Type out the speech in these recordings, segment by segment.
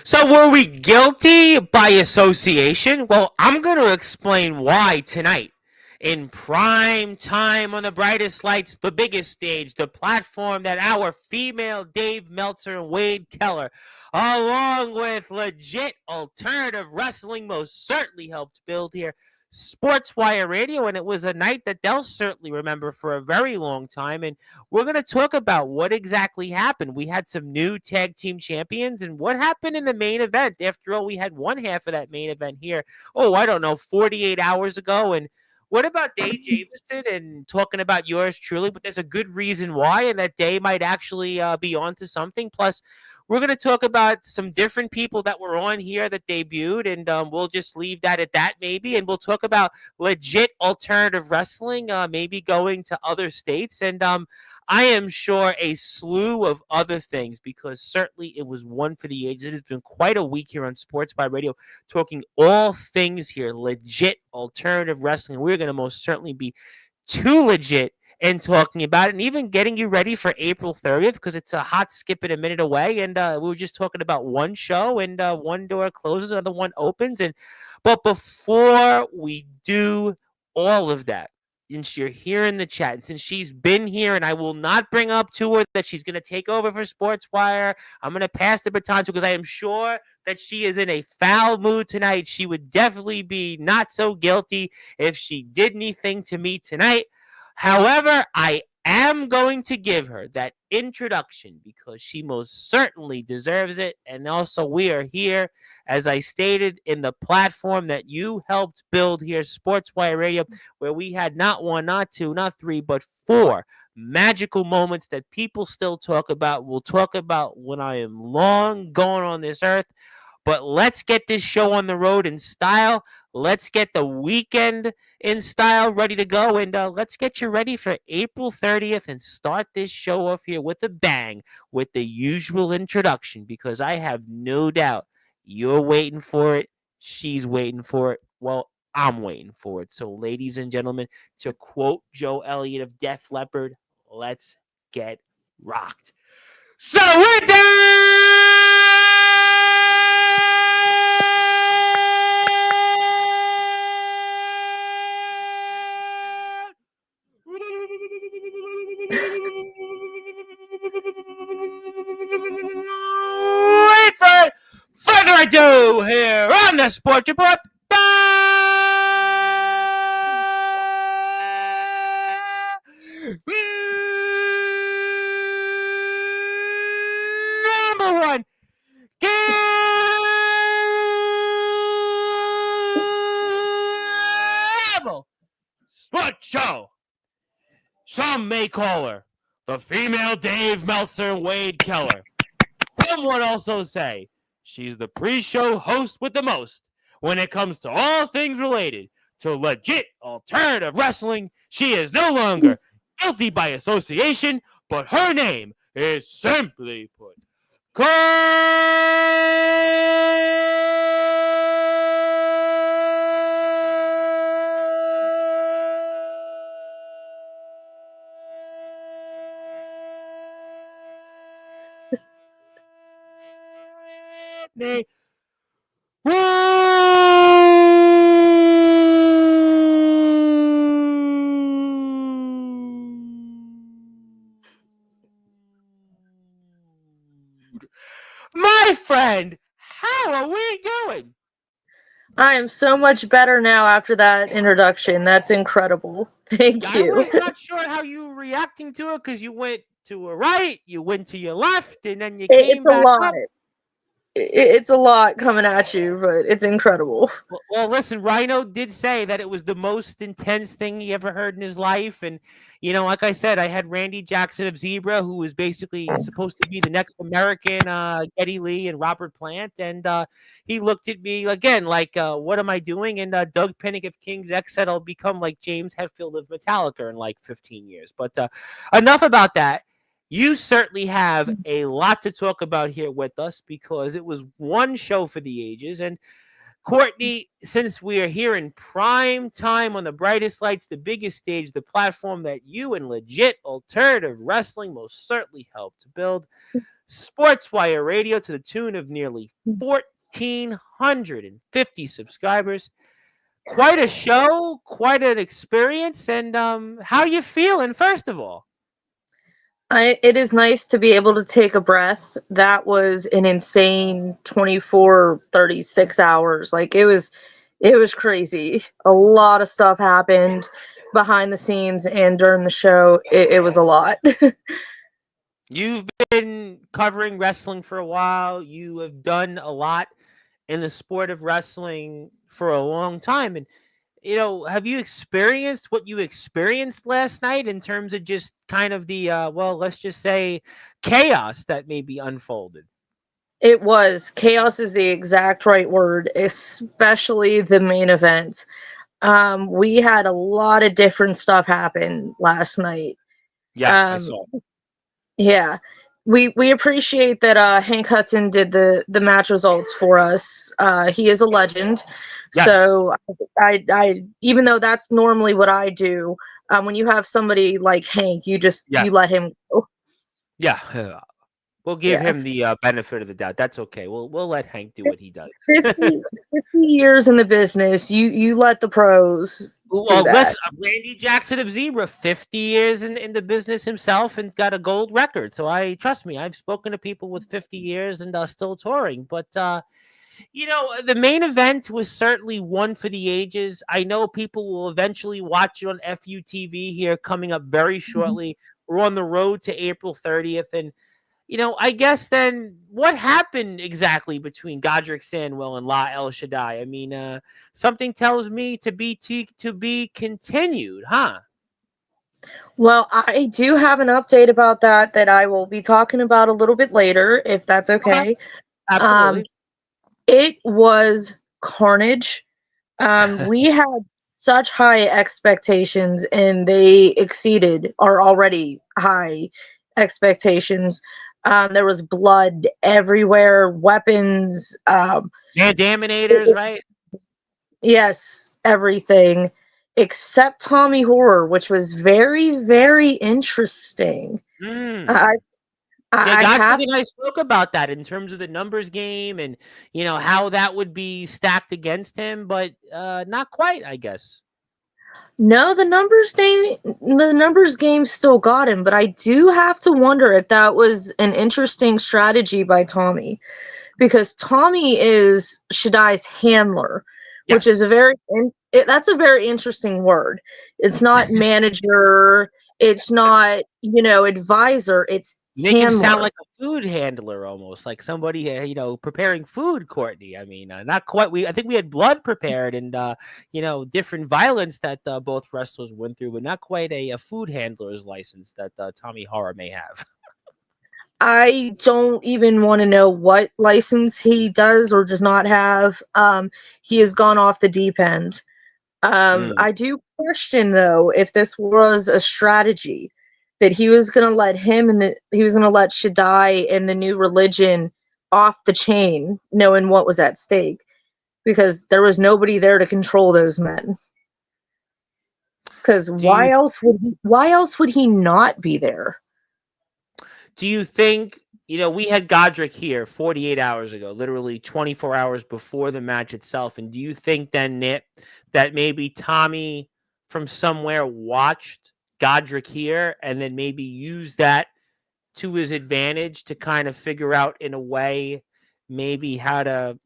So were we guilty by association? Well, I'm going to explain why tonight. In prime time on the brightest lights, the biggest stage, the platform that our female Dave Meltzer and Wade Keller, along with legit alternative wrestling, most certainly helped build here. Sportswire Radio, and it was a night that they'll certainly remember for a very long time. And we're going to talk about what exactly happened. We had some new tag team champions, and what happened in the main event. After all, we had one half of that main event here. Oh, I don't know, 48 hours ago. And what about Dave Jameson and talking about yours truly? But there's a good reason why, and that Day might actually be onto something. Plus, we're going to talk about some different people that were on here that debuted, and we'll just leave that at that maybe. And we'll talk about legit alternative wrestling, maybe going to other states. And I am sure a slew of other things, because certainly it was one for the ages. It has been quite a week here on Sports by Radio, talking all things here, legit alternative wrestling. We're going to most certainly be too legit and talking about it, and even getting you ready for April 30th, because it's a hot skip and a minute away. And we were just talking about one show, and one door closes, another one opens. But before we do all of that, since you're here in the chat, and since she's been here, and I will not bring up to her that she's going to take over for Sportswire, I'm going to pass the baton to her, because I am sure that she is in a foul mood tonight. She would definitely be not so guilty if she did anything to me tonight. However, I am going to give her that introduction, because she most certainly deserves it. And also, we are here, as I stated, in the platform that you helped build here, Sportswire Radio, where we had not one, not two, not three, but four magical moments that people still talk about. We'll talk about when I am long gone on this earth. But let's get this show on the road in style. Let's get the weekend in style ready to go. And let's get you ready for April 30th and start this show off here with a bang, with the usual introduction, because I have no doubt you're waiting for it. She's waiting for it. Well, I'm waiting for it. So, ladies and gentlemen, to quote Joe Elliott of Def Leppard, let's get rocked. So, with that, without further ado, here on the Sports Report, number one, Cable Sports Show. Some may call her the female Dave Meltzer and Wade Keller. Some would also say she's the pre-show host with the most when it comes to all things related to legit alternative wrestling. She is no longer guilty by association, but her name is simply put Courtney. My friend, how are we doing? I am so much better now after that introduction. That's incredible. Thank I you. was not sure how you were reacting to it, because you went to a right, you went to your left, and then you came It's a back lot. up. It's a lot coming at you, but it's incredible. Well, listen, Rhino did say that it was the most intense thing he ever heard in his life. And, you know, like I said, I had Randy Jackson of Zebra, who was basically supposed to be the next American Geddy Lee and Robert Plant. And he looked at me again like, what am I doing? And Doug Pinnick of King's X said I'll become like James Hetfield of Metallica in like 15 years. But enough about that. You certainly have a lot to talk about here with us, because it was one show for the ages. And Courtney, since we are here in prime time on the brightest lights, the biggest stage, the platform that you and legit alternative wrestling most certainly helped to build, Sportswire Radio to the tune of nearly 1,450 subscribers. Quite a show, quite an experience. And how you feeling, first of all? It is nice to be able to take a breath. That was an insane 24, 36 hours. Like it was crazy. A lot of stuff happened behind the scenes and during the show. It was a lot. You've been covering wrestling for a while. You have done a lot in the sport of wrestling for a long time. And, have you experienced what you experienced last night in terms of just kind of the, well, let's just say chaos that maybe unfolded? It was. Chaos is the exact right word, especially the main event. We had a lot of different stuff happen last night. Yeah, I Um, saw. yeah. We appreciate that Hank Hudson did the match results for us. He is a legend. Yes. So I even though that's normally what I do, when you have somebody like Hank, Yeah. you let him go. Yeah. We'll give Yeah. him the benefit of the doubt. That's okay. We'll let Hank do what he does. 50 years in the business, you let the pros do Well, that. listen, Randy Jackson of Zebra, 50 years in the business himself and got a gold record. So trust me, I've spoken to people with 50 years and still touring. But, the main event was certainly one for the ages. I know people will eventually watch it on FUTV here coming up very shortly. We're on the road to April 30th. And, I guess then what happened exactly between Godric Sandwell and La El Shaddai? I mean, something tells me to be continued, huh? Well, I do have an update about that I will be talking about a little bit later, if that's Okay, okay. Um, absolutely. it was carnage. We had such high expectations, and they exceeded our already high expectations. There was blood everywhere, weapons. Yeah, Daminators, right? Yes, everything except Tommy Horror, which was very, very interesting. Mm. I Yeah, I Godric have and I spoke about that in terms of the numbers game and how that would be stacked against him, but not quite, I guess. no the numbers game still got him, but I do have to wonder if that was an interesting strategy by Tommy, because Tommy is Shaddai's handler, which is Yes. that's a very interesting word. It's not manager, it's not, advisor, it's Make him sound handler. like a food handler almost, like somebody, preparing food, Courtney. I mean, not quite. I think we had blood prepared and, different violence that both wrestlers went through, but not quite a food handler's license that Tommy Horror may have. I don't even want to know what license he does or does not have. He has gone off the deep end. Mm. I do question though if this was a strategy that he was going to let he was going to let Shaddai and the new religion off the chain, knowing what was at stake, because there was nobody there to control those men. Because Do you why else would he not be there? Do you think, we had Godric here 48 hours ago, literally 24 hours before the match itself. And do you think then, Nip, that maybe Tommy from somewhere watched Godric here and then maybe used that to his advantage to kind of figure out in a way maybe how to,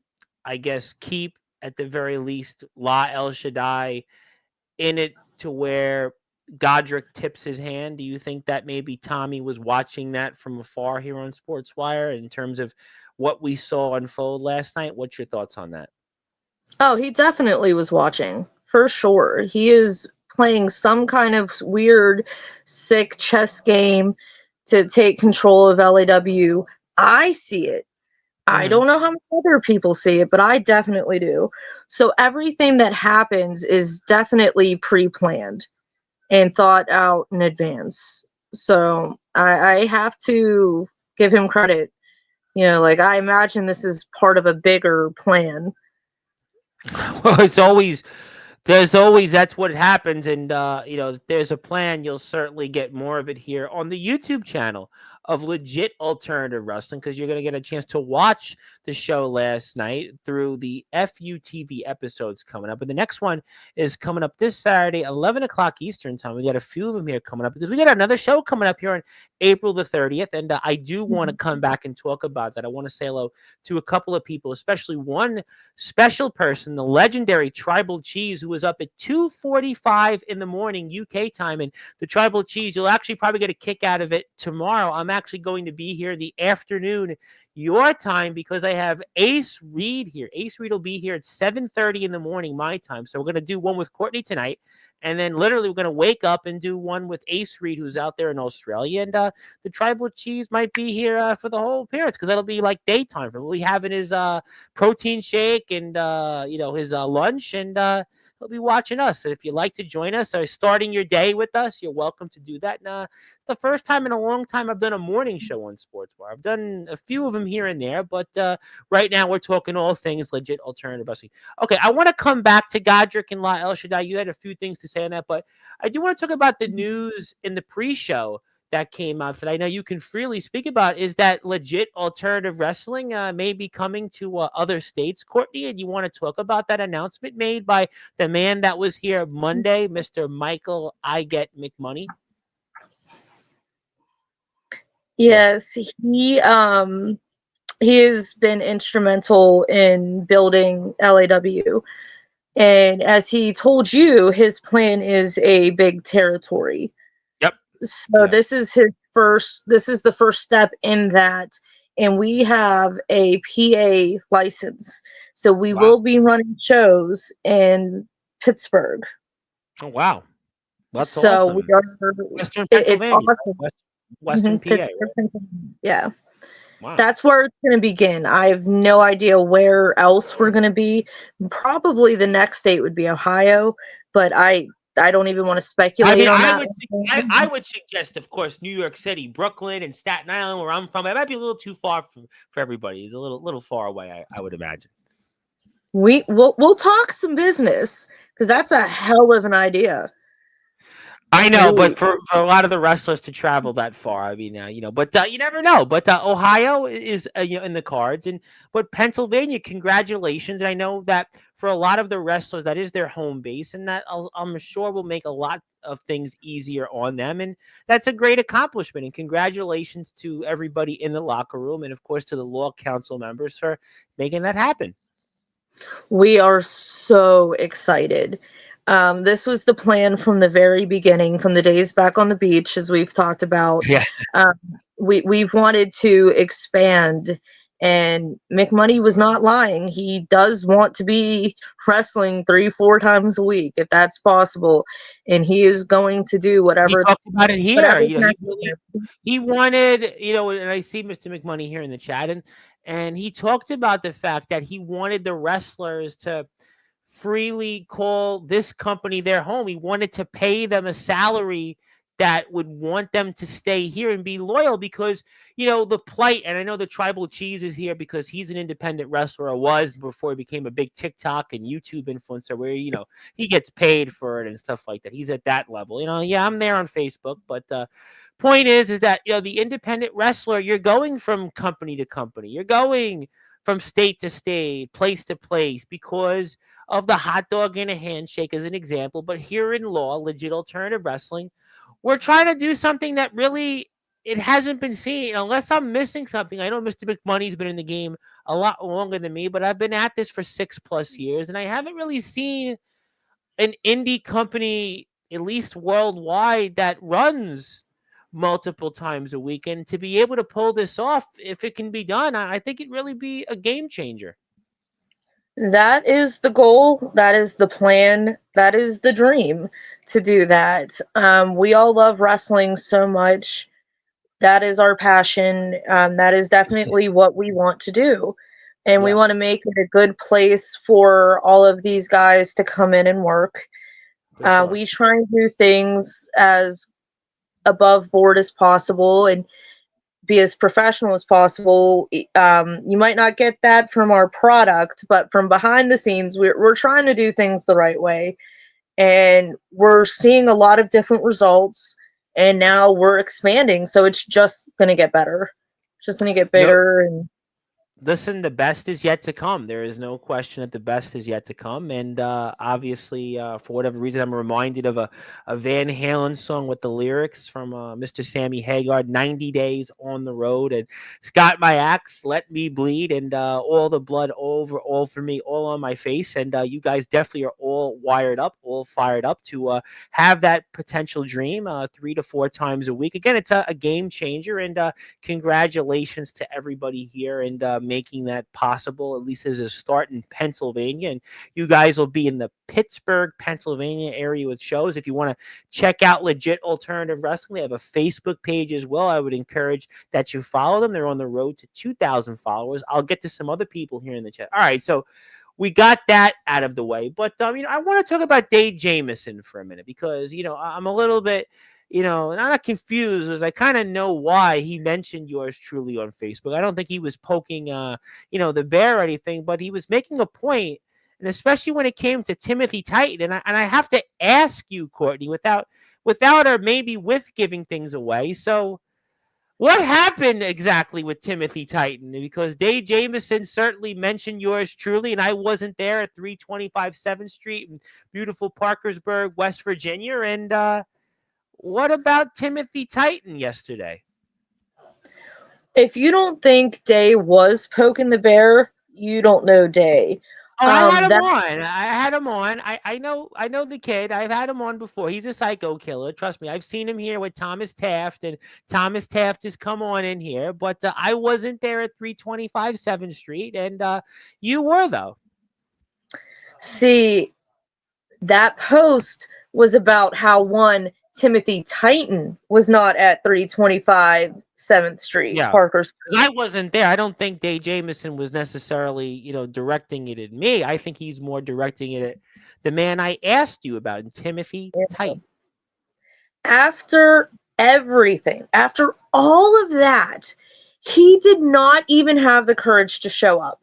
I guess, keep at the very least La El Shaddai in it to where Godric tips his hand? Do you think that maybe Tommy was watching that from afar here on Sportswire in terms of what we saw unfold last night? What's your thoughts on that? Oh, he definitely was watching, for sure. He is playing some kind of weird, sick chess game to take control of LAW. I see it. I Mm-hmm. don't know how many other people see it, but I definitely do. So everything that happens is definitely pre-planned and thought out in advance. So I have to give him credit. Like, I imagine this is part of a bigger plan. Well, there's always that's what happens, and there's a plan. You'll certainly get more of it here on the YouTube channel. of legit alternative wrestling, because you're going to get a chance to watch the show last night through the FUTV episodes coming up. And the next one is coming up this Saturday, 11 o'clock Eastern time. We got a few of them here coming up because we got another show coming up here on April the 30th. And I do want to come back and talk about that. I want to say hello to a couple of people, especially one special person, the legendary Tribal Cheese, who was up at 2:45 in the morning UK time. And the Tribal Cheese, you'll actually probably get a kick out of it tomorrow. I'm actually going to be here the afternoon your time because I have Ace Reed here. Ace Reed will be here at 7:30 in the morning my time. So we're going to do one with Courtney tonight. And then literally we're going to wake up and do one with Ace Reed, who's out there in Australia. And the Tribal Cheese might be here for the whole appearance because that'll be like daytime. We'll be having his protein shake and, his lunch. And he'll be watching us. And if you'd like to join us or starting your day with us, you're welcome to do that. And the first time in a long time I've done a morning show on Sportswire. I've done a few of them here and there, but right now we're talking all things legit alternative wrestling. Okay, I want to come back to Godric and La El Shaddai. You had a few things to say on that, but I do want to talk about the news in the pre-show that came out that I know you can freely speak about. Is that legit alternative wrestling may be coming to other states, Courtney? And you want to talk about that announcement made by the man that was here Monday, Mr. Michael I Get McMoney? Yes, he has been instrumental in building LAW. And as he told you, his plan is a big territory. Yep. So this is the first step in that. And we have a PA license. So we will be running shows in Pittsburgh. Oh, wow. That's so awesome. We are, Western Pennsylvania. Awesome. Western PA. Pittsburgh, right? Pennsylvania. Yeah. Wow. That's where it's going to begin. I have no idea where else we're going to be. Probably the next state would be Ohio, but I don't even want to speculate on that. I would suggest, of course, New York City, Brooklyn, and Staten Island, where I'm from. It might be a little too far for everybody. It's a little far away, I would imagine. We'll talk some business because that's a hell of an idea. I know, but for a lot of the wrestlers to travel that far, I mean, but you never know. But Ohio is in the cards, but Pennsylvania, congratulations! And I know that for a lot of the wrestlers, that is their home base, and that I'm sure will make a lot of things easier on them, and that's a great accomplishment. And congratulations to everybody in the locker room, and of course to the Law Council members for making that happen. We are so excited. This was the plan from the very beginning, from the days back on the beach, as we've talked about. Yeah. We've wanted to expand, and McMoney was not lying. He does want to be wrestling 3-4 times a week, if that's possible, and he is going to do whatever. He talked about it here. He wanted, and I see Mr. McMoney here in the chat, and he talked about the fact that he wanted the wrestlers to freely call this company their home. He wanted to pay them a salary that would want them to stay here and be loyal because, the plight, and I know the Tribal Cheese is here because he's an independent wrestler, or was before he became a big TikTok and YouTube influencer where, he gets paid for it and stuff like that. He's at that level. Yeah, I'm there on Facebook, but point is that, the independent wrestler, you're going from company to company. You're going from state to state, place to place, because of the hot dog and a handshake as an example. But here in Law, legit alternative wrestling, we're trying to do something that really, it hasn't been seen, unless I'm missing something. I know Mr. McMoney's been in the game a lot longer than me, but I've been at this for 6+ years, and I haven't really seen an indie company, at least worldwide, that runs multiple times a week. And to be able to pull this off, if it can be done, I think it'd really be a game changer. That is the goal. That is the plan. That is the dream, to do that. We all love wrestling so much. That is our passion. That is definitely what we want to do. And we want to make it a good place for all of these guys to come in and work. Sure. We try and do things as above board as possible and be as professional as possible. You might not get that from our product, but from behind the scenes, we're trying to do things the right way. And we're seeing a lot of different results. and now we're expanding, so it's just going to get better. It's just going to get No, bigger. And listen, the best is yet to come. There is no question that the best is yet to come. And obviously, for whatever reason, I'm reminded of a Van Halen song with the lyrics from Mr. Sammy Hagar, 90 Days on the Road. And Scott My Axe, Let Me Bleed, and all the blood over, all for me, all on my face. And you guys definitely are all wired up, all fired up to have that potential dream 3 to 4 times a week. Again, it's a game changer. And congratulations to everybody here and making that possible, at least as a start in Pennsylvania. And you guys will be in the Pittsburgh, Pennsylvania area with shows. If you want to check out Legit Alternative Wrestling, they have a Facebook page as well. I would encourage that you follow them. They're on the road to 2,000 followers. I'll get to some other people here in the chat. All right, so we got that out of the way. But, I want to talk about Dave Jamieson for a minute because, I'm a little bit, and I'm not confused as I kind of know why he mentioned yours truly on Facebook. I don't think he was poking, the bear or anything, but he was making a point, and especially when it came to Timothy Titan. And I have to ask you, Courtney, without or maybe with giving things away. So, what happened exactly with Timothy Titan? Because Dave Jamieson certainly mentioned yours truly, and I wasn't there at 325 7th Street in beautiful Parkersburg, West Virginia. And what about Timothy Titan yesterday? if you don't think Day was poking the bear, you don't know Day. Oh, I had him That on. I had him on. I know the kid. I've had him on before. He's a psycho killer. Trust me. I've seen him here with Thomas Taft, and Thomas Taft has come on in here. But I wasn't there at 325 7th Street, and you were, though. see that post was about how one Timothy Titan was not at 325 7th Street, Yeah. Parker's. I wasn't there. I don't think Dave Jamieson was necessarily, directing it at me. I think he's more directing it at the man I asked you about, Timothy Titan. After everything, after all of that, he did not even have the courage to show up.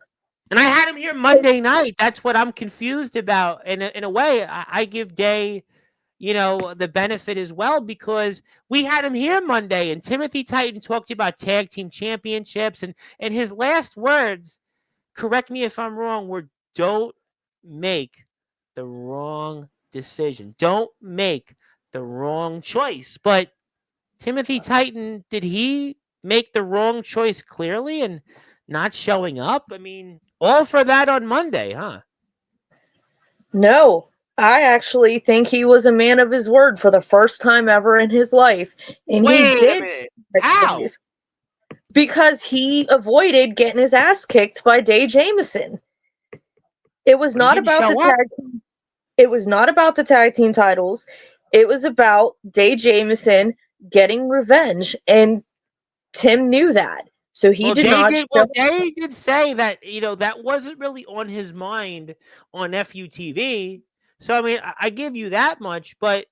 And I had him here Monday night. That's what I'm confused about. And in a way, I give Day, the benefit as well because we had him here Monday, and Timothy Titan talked about tag team championships, and his last words, correct me if I'm wrong, were don't make the wrong decision. Don't make the wrong choice. But Timothy Titan, did he make the wrong choice clearly and not showing up? I mean, all for that on Monday, huh? No, I actually think he was a man of his word for the first time ever in his life. And he Wait a did minute. How? because he avoided getting his ass kicked by Dave Jamieson. It was But he not didn't about the show up. tag team. It was not about the tag team titles. It was about Dave Jamieson getting revenge, and Tim knew that. So he Well, did they not did. show. Well, they did say that that wasn't really on his mind on FUTV. So I mean, I give you that much. But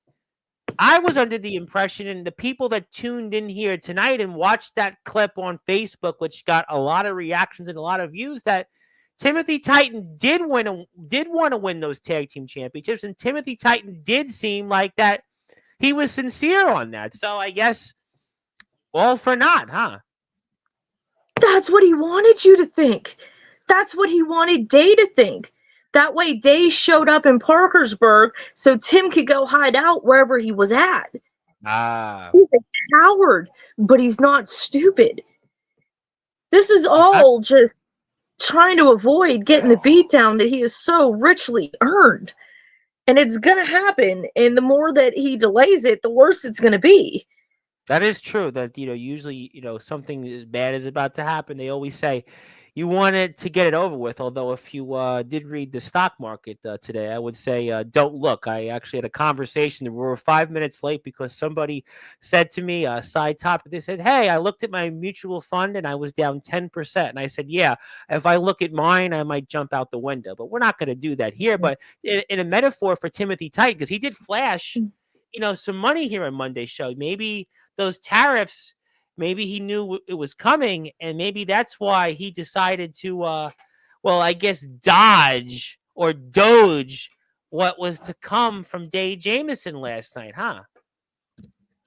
I was under the impression, and the people that tuned in here tonight and watched that clip on Facebook, which got a lot of reactions and a lot of views, that Timothy Titan did want to win those tag team championships, and Timothy Titan did seem like that he was sincere on that. So I guess all for naught, huh? That's what he wanted you to think. That's what he wanted Day to think. That way, Day showed up in Parkersburg so Tim could go hide out wherever he was at. Ah, He's a coward, but he's not stupid. This is I, all just trying to avoid getting the beatdown that he has so richly earned. And it's going to happen. And the more that he delays it, the worse it's going to be. that is true. That usually something bad is about to happen. They always say you wanted to get it over with. Although if you did read the stock market today, I would say don't look. I actually had a conversation. We were 5 minutes late because somebody said to me, side topic. They said, "Hey, I looked at my mutual fund and I was down 10%." And I said, "Yeah, if I look at mine, I might jump out the window." But we're not going to do that here. But in a metaphor for Timothy Titan, because he did flash, some money here on Monday's show. Maybe those tariffs, maybe he knew it was coming, and maybe that's why he decided to, I guess, dodge or doge what was to come from Dave Jamieson last night, huh?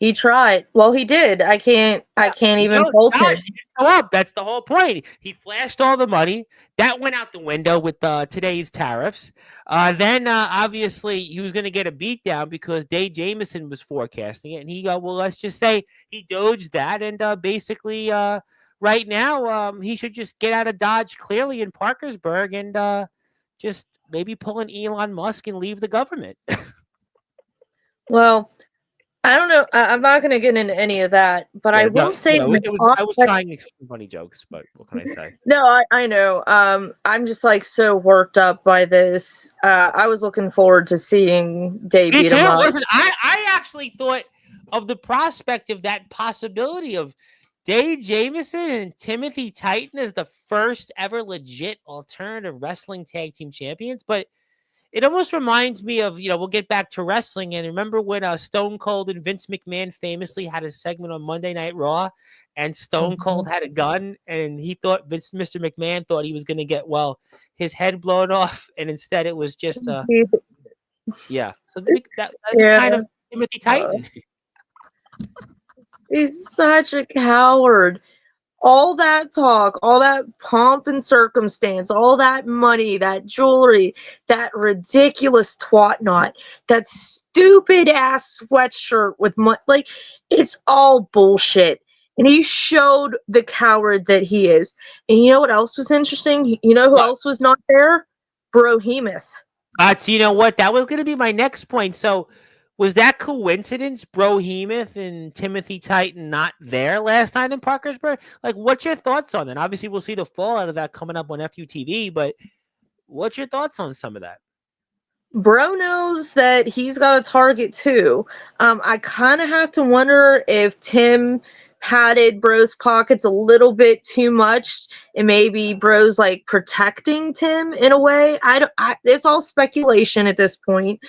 He tried. Well, he did. I can't even fault him. He didn't show up. That's the whole point. He flashed all the money. That went out the window with today's tariffs. Then obviously he was going to get a beatdown because Dave Jameson was forecasting it, and he well, let's just say he dodged that, and basically right now he should just get out of Dodge clearly in Parkersburg and just maybe pull an Elon Musk and leave the government. Well, I don't know. I'm not going to get into any of that, but I will say I was trying some funny jokes, but what can I say? No, I know. I'm just like so worked up by this. I was looking forward to seeing Dave beat him up. Listen, I actually thought of the prospect of that possibility of Dave Jameson and Timothy Titan as the first ever legit alternative wrestling tag team champions, but it almost reminds me of, we'll get back to wrestling. And remember when Stone Cold and Vince McMahon famously had a segment on Monday Night Raw, and Stone Cold had a gun, and he thought Mr. McMahon thought he was going to get, his head blown off, and instead it was just yeah. So that's kind of Timothy Titan. He's such a coward. All that talk, all that pomp and circumstance, all that money, that jewelry, that ridiculous twat knot, that stupid ass sweatshirt with money, like, it's all bullshit. And he showed the coward that he is. And you know what else was interesting? You know who else was not there? Brohemoth. You know what? That was going to be my next point. So, was that coincidence, Brohemoth and Timothy Titan not there last night in Parkersburg? Like, what's your thoughts on that? Obviously, we'll see the fallout of that coming up on FUTV, but what's your thoughts on some of that? Bro knows that he's got a target too. I kind of have to wonder if Tim padded Bro's pockets a little bit too much, and maybe Bro's like protecting Tim in a way. It's all speculation at this point.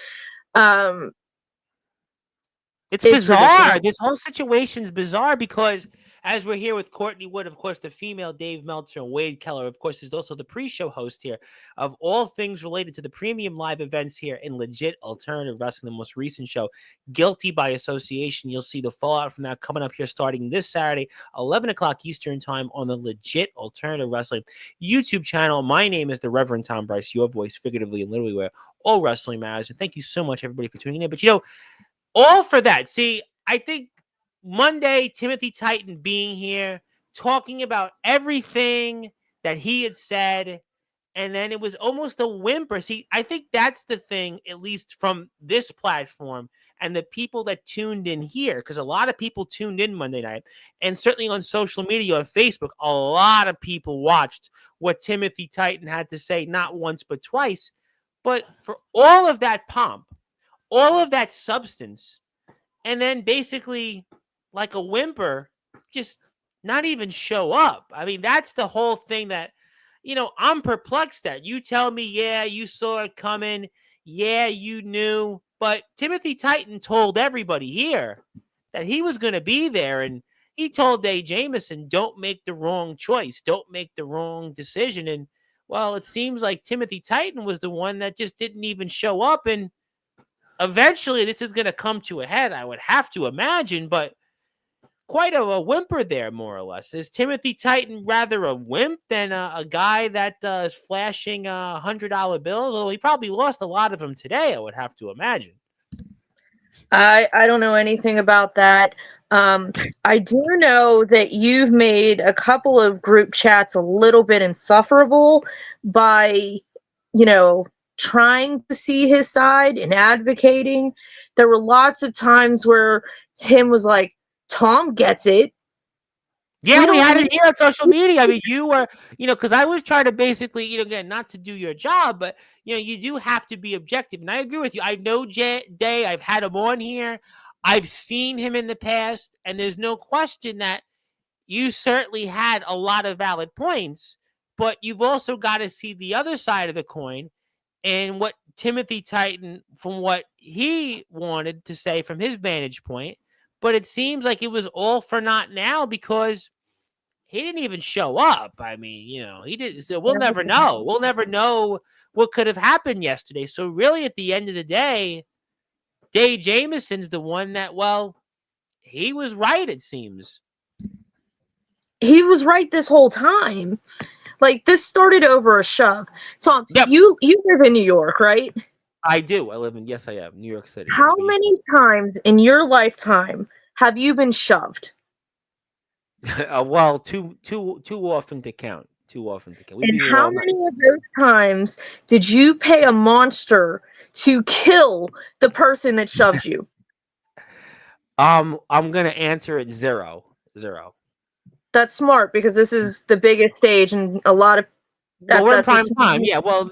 It's bizarre. Ridiculous. This whole situation's bizarre because as we're here with Courtney Wood, of course, the female Dave Meltzer, and Wade Keller, of course, is also the pre-show host here of all things related to the premium live events here in Legit Alternative Wrestling, the most recent show, Guilty by Association. You'll see the fallout from that coming up here starting this Saturday, 11 o'clock Eastern time on the Legit Alternative Wrestling YouTube channel. My name is the Reverend Tom Bryce, your voice figuratively and literally where all wrestling matters. And thank you so much, everybody, for tuning in. But, all for that. See, I think Monday, Timothy Titan being here, talking about everything that he had said, and then it was almost a whimper. See, I think that's the thing, at least from this platform and the people that tuned in here, because a lot of people tuned in Monday night, and certainly on social media, on Facebook, a lot of people watched what Timothy Titan had to say, not once but twice. But for all of that pomp, all of that substance, and then basically like a whimper, just not even show up. I mean, that's the whole thing that, I'm perplexed at. You tell me, yeah, you saw it coming. Yeah, you knew. But Timothy Titan told everybody here that he was going to be there. And he told Dave Jameson, don't make the wrong choice. Don't make the wrong decision. And, well, it seems like Timothy Titan was the one that just didn't even show up. And eventually, this is going to come to a head, I would have to imagine, but quite a whimper there, more or less. Is Timothy Titan rather a wimp than a guy that is flashing $100 bills? Well, he probably lost a lot of them today, I would have to imagine. I don't know anything about that. I do know that you've made a couple of group chats a little bit insufferable by, trying to see his side and advocating. There were lots of times where Tim was like, Tom gets it. Yeah, we had it here on social media. I mean, you were, because I was trying to basically, again, not to do your job, but, you do have to be objective. And I agree with you. I know Day. I've had him on here. I've seen him in the past. And there's no question that you certainly had a lot of valid points. But you've also got to see the other side of the coin. And what Timothy Titan, from what he wanted to say from his vantage point, but it seems like it was all for naught now because he didn't even show up. I mean, he didn't. So we'll never know. We'll never know what could have happened yesterday. So really, at the end of the day, Dave Jameson's the one that, he was right, it seems. He was right this whole time. Like, this started over a shove. Tom, Yep, you live in New York, right? I do. Yes, I am. New York City. Yes, How we used many times in your lifetime have you been shoved? to. Well, too often to count. Too often to count. We've And been here how all night. many of those times did you pay a monster to kill the person that shoved you? I'm gonna answer it zero. Zero. That's smart because this is the biggest stage and a lot of Well, we're in that's a prime smart time. move. Yeah. Well,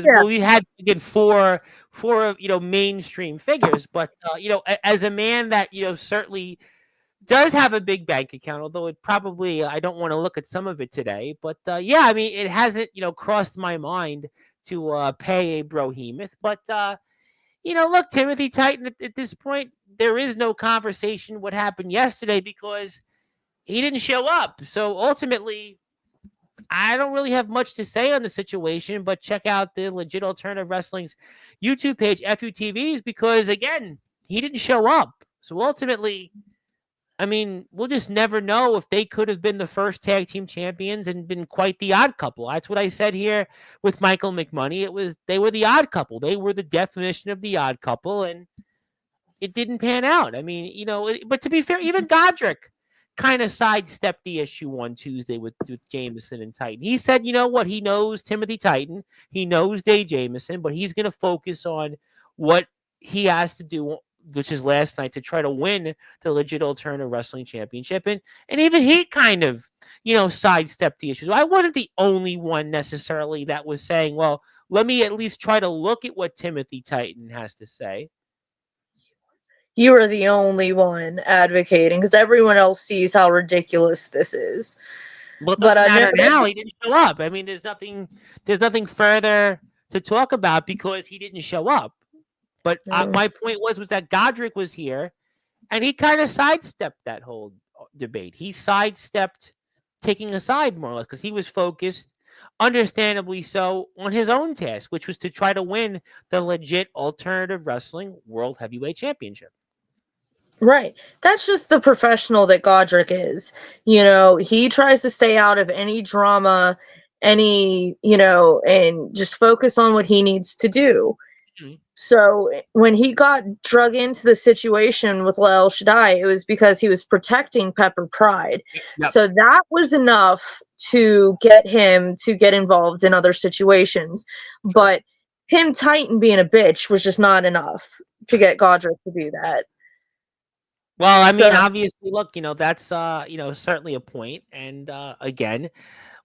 Yeah. we had again four mainstream figures, but as a man that certainly does have a big bank account, although it probably I don't want to look at some of it today, but yeah, I mean it hasn't crossed my mind to pay a behemoth, but look, Timothy Titan at this point there is no conversation what happened yesterday because he didn't show up. So ultimately, I don't really have much to say on the situation, but check out the Legit Alternative Wrestling's YouTube page, FUTVs, because again, he didn't show up. So ultimately, I mean, we'll just never know if they could have been the first tag team champions and been quite the odd couple. That's what I said here with Michael McMoney. They were the odd couple. They were the definition of the odd couple, and it didn't pan out. I mean, but to be fair, even Godric kind of sidestepped the issue on Tuesday with Jameson and Titan. He said, you know what? He knows Timothy Titan. He knows Dave Jameson, but he's going to focus on what he has to do, which is last night, to try to win the Legit Alternative Wrestling Championship. And even he kind of, sidestepped the issues. I wasn't the only one necessarily that was saying, well, let me at least try to look at what Timothy Titan has to say. You are the only one advocating because everyone else sees how ridiculous this is. Well, it But doesn't matter nevertheless, now. He didn't show up. I mean, there's nothing further to talk about because he didn't show up. But my point was that Godric was here, and he kind of sidestepped that whole debate. He sidestepped taking a side more or less because he was focused, understandably so, on his own task, which was to try to win the Legit Alternative Wrestling World Heavyweight Championship. right. That's just the professional that Godric is. He tries to stay out of any drama, and just focus on what he needs to do. Mm-hmm. So when he got drug into the situation with La El Shaddai, it was because he was protecting Pepper Pride. Yep. So that was enough to get him to get involved in other situations. Sure. But Tim Titan being a bitch was just not enough to get Godric to do that. Well, I mean, So obviously, look, that's certainly a point, and again,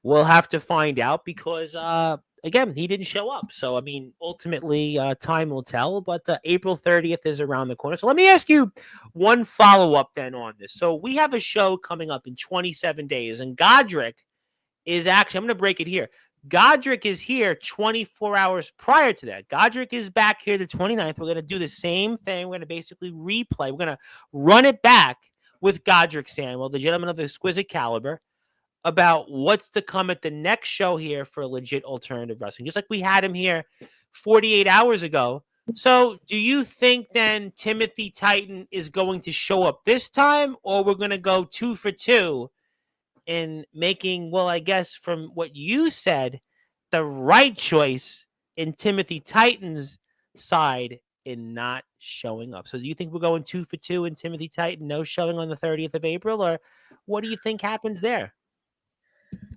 we'll have to find out because again, he didn't show up. So I mean, ultimately, time will tell. But April 30th is around the corner. So let me ask you one follow up then on this. So we have a show coming up in 27 days, and Godric is actually, I'm going to break it here. Godric is here 24 hours prior to that. Godric is back here the 29th. We're going to do the same thing. We're going to basically replay. We're going to run it back with Godric Samuel, the gentleman of exquisite caliber, about what's to come at the next show here for Legit Alternative Wrestling, just like we had him here 48 hours ago. So do you think then Timothy Titan is going to show up this time, or we're going to go 2 for 2 in making, well, I guess from what you said, the right choice in Timothy Titan's side in not showing up? So do you think we're going 2 for 2 in Timothy Titan, no showing on the 30th of April, or what do you think happens there?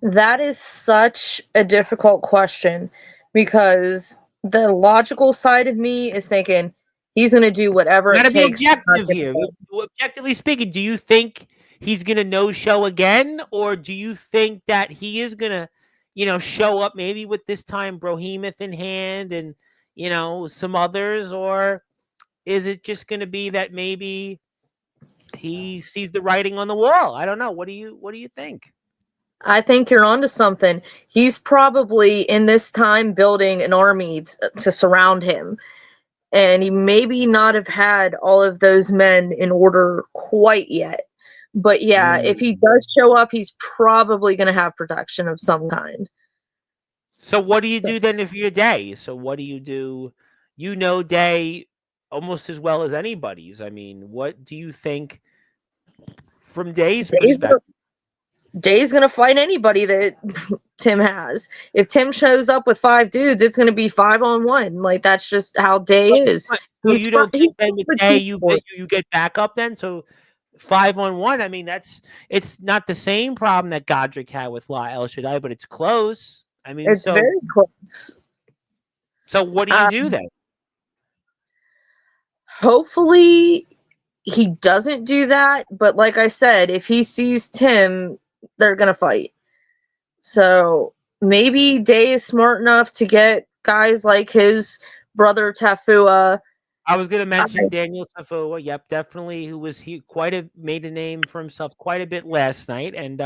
that is such a difficult question because the logical side of me is thinking he's going to do whatever Got it to be takes to not objective get here. the Objectively speaking, do you think he's going to no show again, or do you think that he is going to, show up maybe with this time Behemoth in hand and some others, or is it just going to be that maybe he sees the writing on the wall? I don't know. What do you think? I think you're onto something. He's probably in this time building an army to surround him. And he maybe not have had all of those men in order quite yet. But yeah, if he does show up, he's probably going to have protection of some kind. So what do you So do then if you're Day? So what do you do? Day almost as well as anybody's. I mean, what do you think From Day's Day's gonna, perspective. Day's gonna fight anybody that Tim has. If Tim shows up with 5 dudes, it's gonna be 5-on-1. Like that's just how Day is. So you don't He's think then from with the Day team you sport. get back up then? So 5-on-1. I mean, it's not the same problem that Godric had with La El Shaddai, but it's close. I mean, It's so very close. what do you Uh, do then? Hopefully he doesn't do that, but like I said, if he sees Tim, they're gonna fight. So maybe Day is smart enough to get guys like his brother Tafua. I was going to I mention Daniel Tafua. Yep, definitely, who was made a name for himself quite a bit last night, and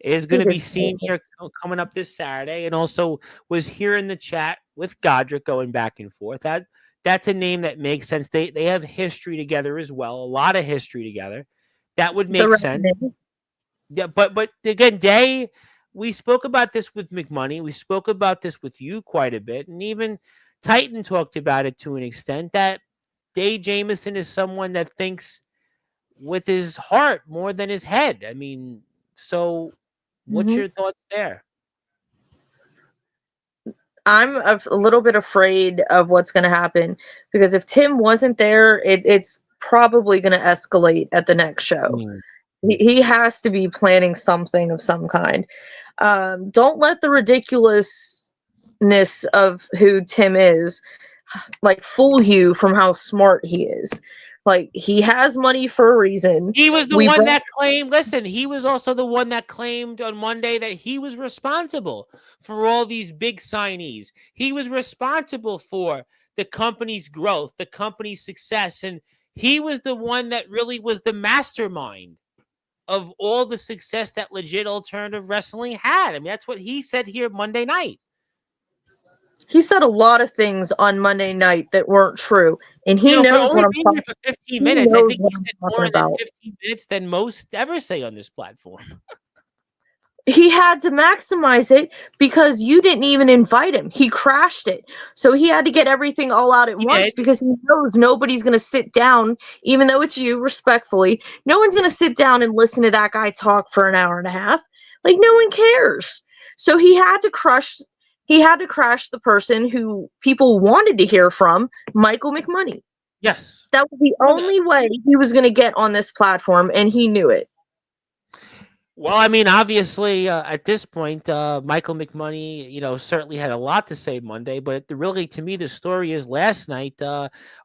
is going think to be it's seen here coming up this Saturday, and also was here in the chat with Godric going back and forth. That's a name that makes sense. They have history together as well, a lot of history together. That would the make right sense. name. Yeah, but again, Day. We spoke about this with McMoney. We spoke about this with you quite a bit, and even Titan talked about it to an extent that Day Jameson is someone that thinks with his heart more than his head. I mean, so what's Mhm. your thoughts there? I'm a little bit afraid of what's going to happen because if Tim wasn't there, it's probably going to escalate at the next show. Mm. He has to be planning something of some kind. Don't let the ridiculousness of who Tim is like fool you from how smart he is. Like he has money for a reason. He was the We one brought that claimed, listen, he was also the one that claimed on Monday that he was responsible for all these big signees. He was responsible for the company's growth, the company's success, and he was the one that really was the mastermind of all the success that legit alternative wrestling had. I mean, that's what he said here Monday night. he said a lot of things on Monday night that weren't true, and You he know, for knows what only I'm being talking. here for 15 He minutes, I knows think he what I'm said talking more than about. 15 minutes than most ever say on this platform. He had to maximize it because you didn't even invite him. He crashed it. So he had to get everything all out at He once did. because he knows nobody's going to sit down, even though it's you, respectfully. No one's going to sit down and listen to that guy talk for an hour and a half. Like, no one cares. So he had to crash the person who people wanted to hear from, Michael McMoney. Yes. That was the only way he was going to get on this platform, and he knew it. Well, I mean, obviously, at this point, Michael McMoney, certainly had a lot to say Monday. But really, to me, the story is last night.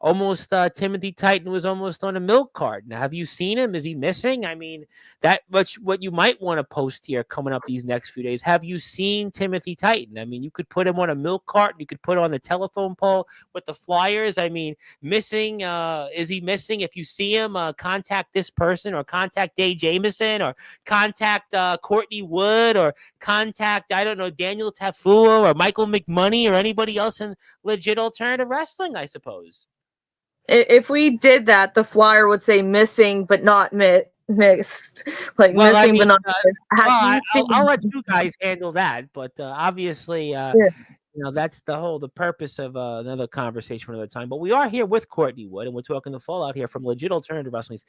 Almost Timothy Titan was almost on a milk cart. Now, have you seen him? Is he missing? I mean, that much. What you might want to post here coming up these next few days. Have you seen Timothy Titan? I mean, you could put him on a milk cart. You could put on the telephone pole with the flyers. I mean, missing. Is he missing? If you see him, contact this person or contact Day Jameson or contact Courtney Wood or contact, I don't know, Daniel Tafua or Michael McMoney or anybody else in legit alternative wrestling, I suppose. If we did that, the flyer would say missing but not missed. Like Well, I missing mean, but not missed. Have you I'll seen? let you guys handle that, but obviously, Yeah. that's the purpose of another conversation for another time. But we are here with Courtney Wood, and we're talking the fallout here from legit alternative wrestling's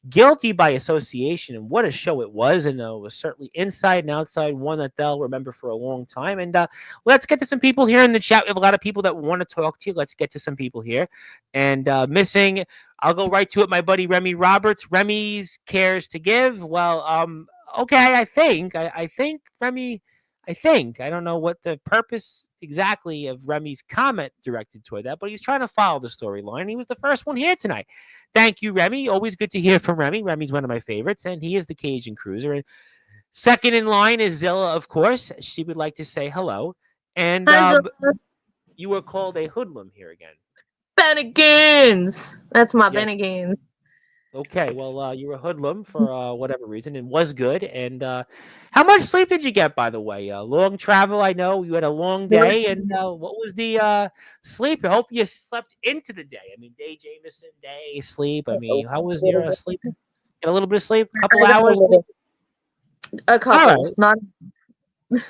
Guilty by Association, and what a show it was, and it was certainly inside and outside, one that they'll remember for a long time. And let's get to some people here in the chat. We have a lot of people that want to talk to you. Let's get to some people here. And missing, I'll go right to it, my buddy Remy Roberts. Remy's cares to give. Well, okay, I think Remy, I don't know what the purpose exactly of Remy's comment directed toward that, but he's trying to follow the storyline. He was the first one here tonight. Thank you, Remy. Always good to hear from Remy. Remy's one of my favorites, and he is the Cajun Cruiser. And second in line is Zilla, of course. She would like to say hello. And Hi, Zilla. you were called a hoodlum here again. Bennigan's. That's my Yes. Bennigan's. Okay, well, you were a hoodlum for whatever reason, and was good. And how much sleep did you get, by the way? Long travel, I know. You had a long day, and what was the sleep? I hope you slept into the day. I mean, Day Jameson, day sleep. I mean, how was your sleep? Get a little bit of sleep, a couple hours? A couple, All not. right.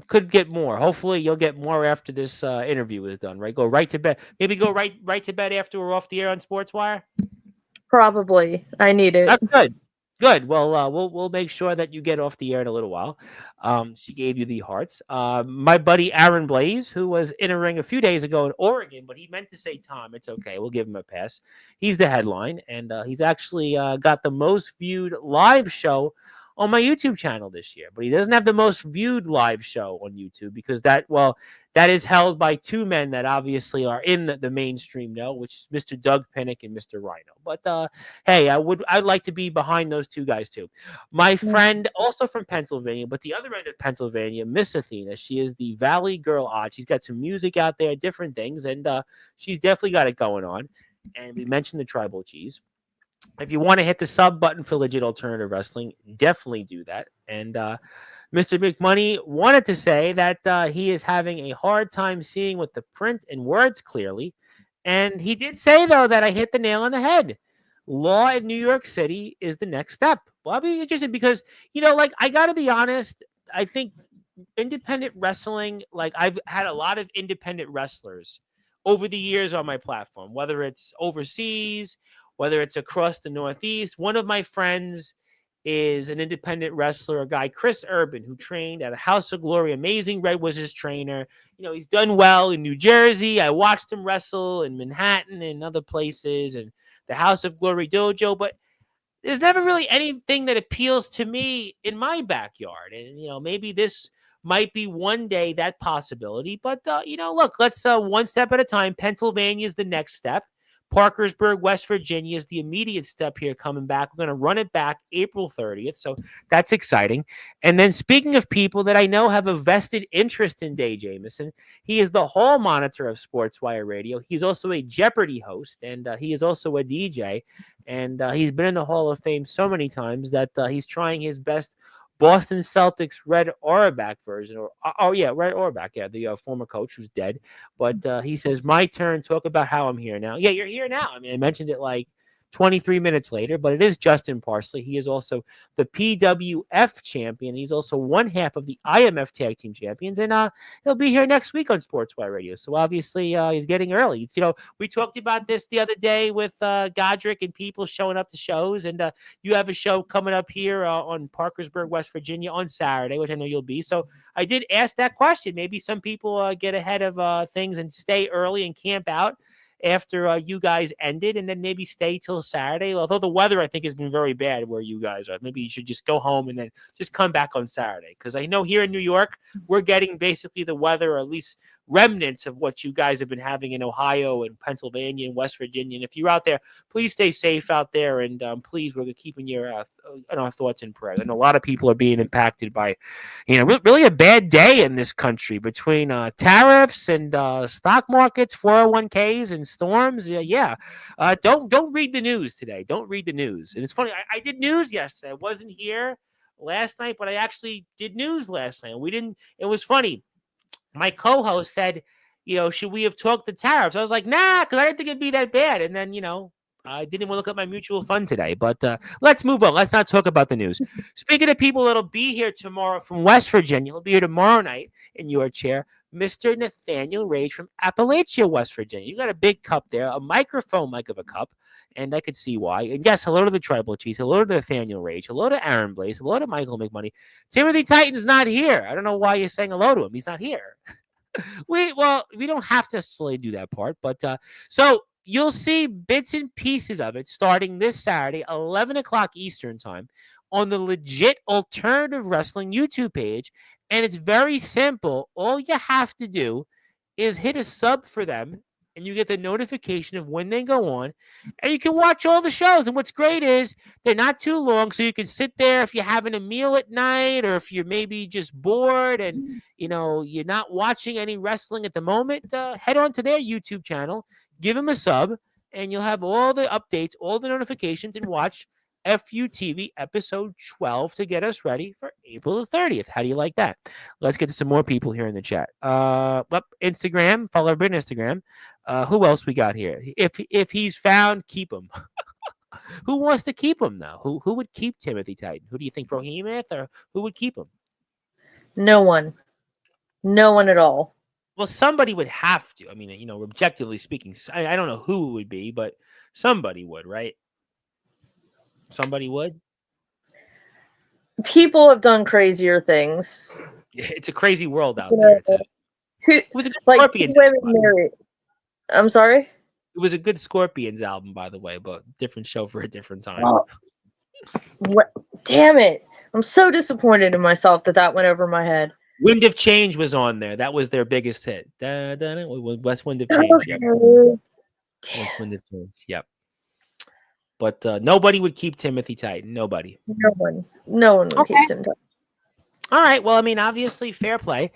Could get more. Hopefully, you'll get more after this interview is done. Right, go right to bed. Maybe go right to bed after we're off the air on Sportswire. Probably. I need it. That's good. Good. Well, we'll make sure that you get off the air in a little while. She gave you the hearts. My buddy Aaron Blaze, who was in a ring a few days ago in Oregon, but he meant to say Tom. It's okay. We'll give him a pass. He's the headline, and he's actually got the most viewed live show on my YouTube channel this year. But he doesn't have the most viewed live show on YouTube because that is held by two men that obviously are in the mainstream now, which is Mr. Doug Pinnick and Mr. Rhino. But hey, I'd like to be behind those two guys too. My friend, also from Pennsylvania, but the other end of Pennsylvania, Miss Athena. She is the Valley Girl Odd. She's got some music out there, different things, and she's definitely got it going on. And we mentioned the tribal cheese. If you want to hit the sub button for Legit Alternative Wrestling, definitely do that. And Mr. McMoney wanted to say that he is having a hard time seeing with the print and words clearly. And he did say, though, that I hit the nail on the head. Law in New York City is the next step. Well, I'll be interested because, like, I got to be honest. I think independent wrestling, like, I've had a lot of independent wrestlers over the years on my platform, whether it's overseas, whether it's across the Northeast. One of my friends is an independent wrestler, a guy, Chris Urban, who trained at a House of Glory. Amazing Red was his trainer. He's done well in New Jersey. I watched him wrestle in Manhattan and other places and the House of Glory dojo, but there's never really anything that appeals to me in my backyard. And, maybe this might be one day that possibility, but, look, let's one step at a time. Pennsylvania is the next step. Parkersburg, West Virginia is the immediate step here coming back. We're going to run it back April 30th. So that's exciting. And then speaking of people that I know have a vested interest in Dave Jamieson, he is the hall monitor of Sportswire Radio. He's also a Jeopardy host, and he is also a DJ. And he's been in the Hall of Fame so many times that he's trying his best Boston Celtics Red Auerbach version, Red Auerbach, the former coach who's dead. But he says, my turn, talk about how I'm here now. Yeah, you're here now. I mean, I mentioned it like 23 minutes later, but it is Justin Parsley. He is also the PWF champion. He's also one half of the IMF Tag Team Champions, and he'll be here next week on Sportswire Radio. So obviously he's getting early. It's, we talked about this the other day with Godric and people showing up to shows, and you have a show coming up here on Parkersburg, West Virginia on Saturday, which I know you'll be. So I did ask that question. Maybe some people get ahead of things and stay early and camp out after you guys ended, and then maybe stay till Saturday. Although the weather, I think, has been very bad where you guys are. Maybe you should just go home and then just come back on Saturday. Because I know here in New York, we're getting basically the weather, or at least remnants of what you guys have been having in Ohio and Pennsylvania and West Virginia. And if you're out there, please stay safe out there. And please, we're keeping your in our thoughts and prayers. I know a lot of people are being impacted by, really a bad day in this country between tariffs and stock markets, 401ks and storms. Don't read the news today. Don't read the news. And it's funny. I did news yesterday. I wasn't here last night, but I actually did news last night. It was funny. My co-host said, should we have talked the tariffs? I was like, nah, because I didn't think it'd be that bad. And then, I didn't want to look at my mutual fund today. But let's move on. Let's not talk about the news. Speaking of people that'll be here tomorrow from West Virginia, he'll be here tomorrow night in your chair, Mr. Nathaniel Rage from Appalachia, West Virginia. You got a big cup there, a microphone like of a cup, and I could see why. And yes, hello to the Tribal Cheese. Hello to Nathaniel Rage. Hello to Aaron Blaze. Hello to Michael McMoney. Timothy Titan's not here. I don't know why you're saying hello to him. He's not here. We don't have to necessarily do that part, but so you'll see bits and pieces of it starting this Saturday, 11 o'clock Eastern time, on the Legit Alternative Wrestling YouTube page. And it's very simple. All you have to do is hit a sub for them, and you get the notification of when they go on, and you can watch all the shows. And what's great is they're not too long, so you can sit there if you're having a meal at night, or if you're maybe just bored and you're not watching any wrestling at the moment. Head on to their YouTube channel, give them a sub, and you'll have all the updates, all the notifications, and watch FUTV episode 12 to get us ready for April the 30th. How do you like that? Let's get to some more people here in the chat. Instagram, follow everybody on Instagram. Who else we got here? If he's found, keep him. Who wants to keep him though? Who would keep Timothy Titan? Who do you think, Brohemoth, or who would keep him? No one. No one at all. Well, somebody would have to. I mean, objectively speaking, I don't know who it would be, but somebody would, right? Somebody would. People have done crazier things. It's a crazy world out You there. It's a. know, two, It was a good like two Scorpions women album, by the way. married. I'm sorry. It was a good Scorpions album, by the way, but different show for a different time. Oh, what? Damn it! I'm so disappointed in myself that went over my head. Wind of Change was on there. That was their biggest hit. West Wind of Change. Yep. Okay. West Wind of Change. Yep. But nobody would keep Timothy Titan. Nobody. No one would keep Okay. Tim Titan. All right. Well, I mean, obviously, fair play.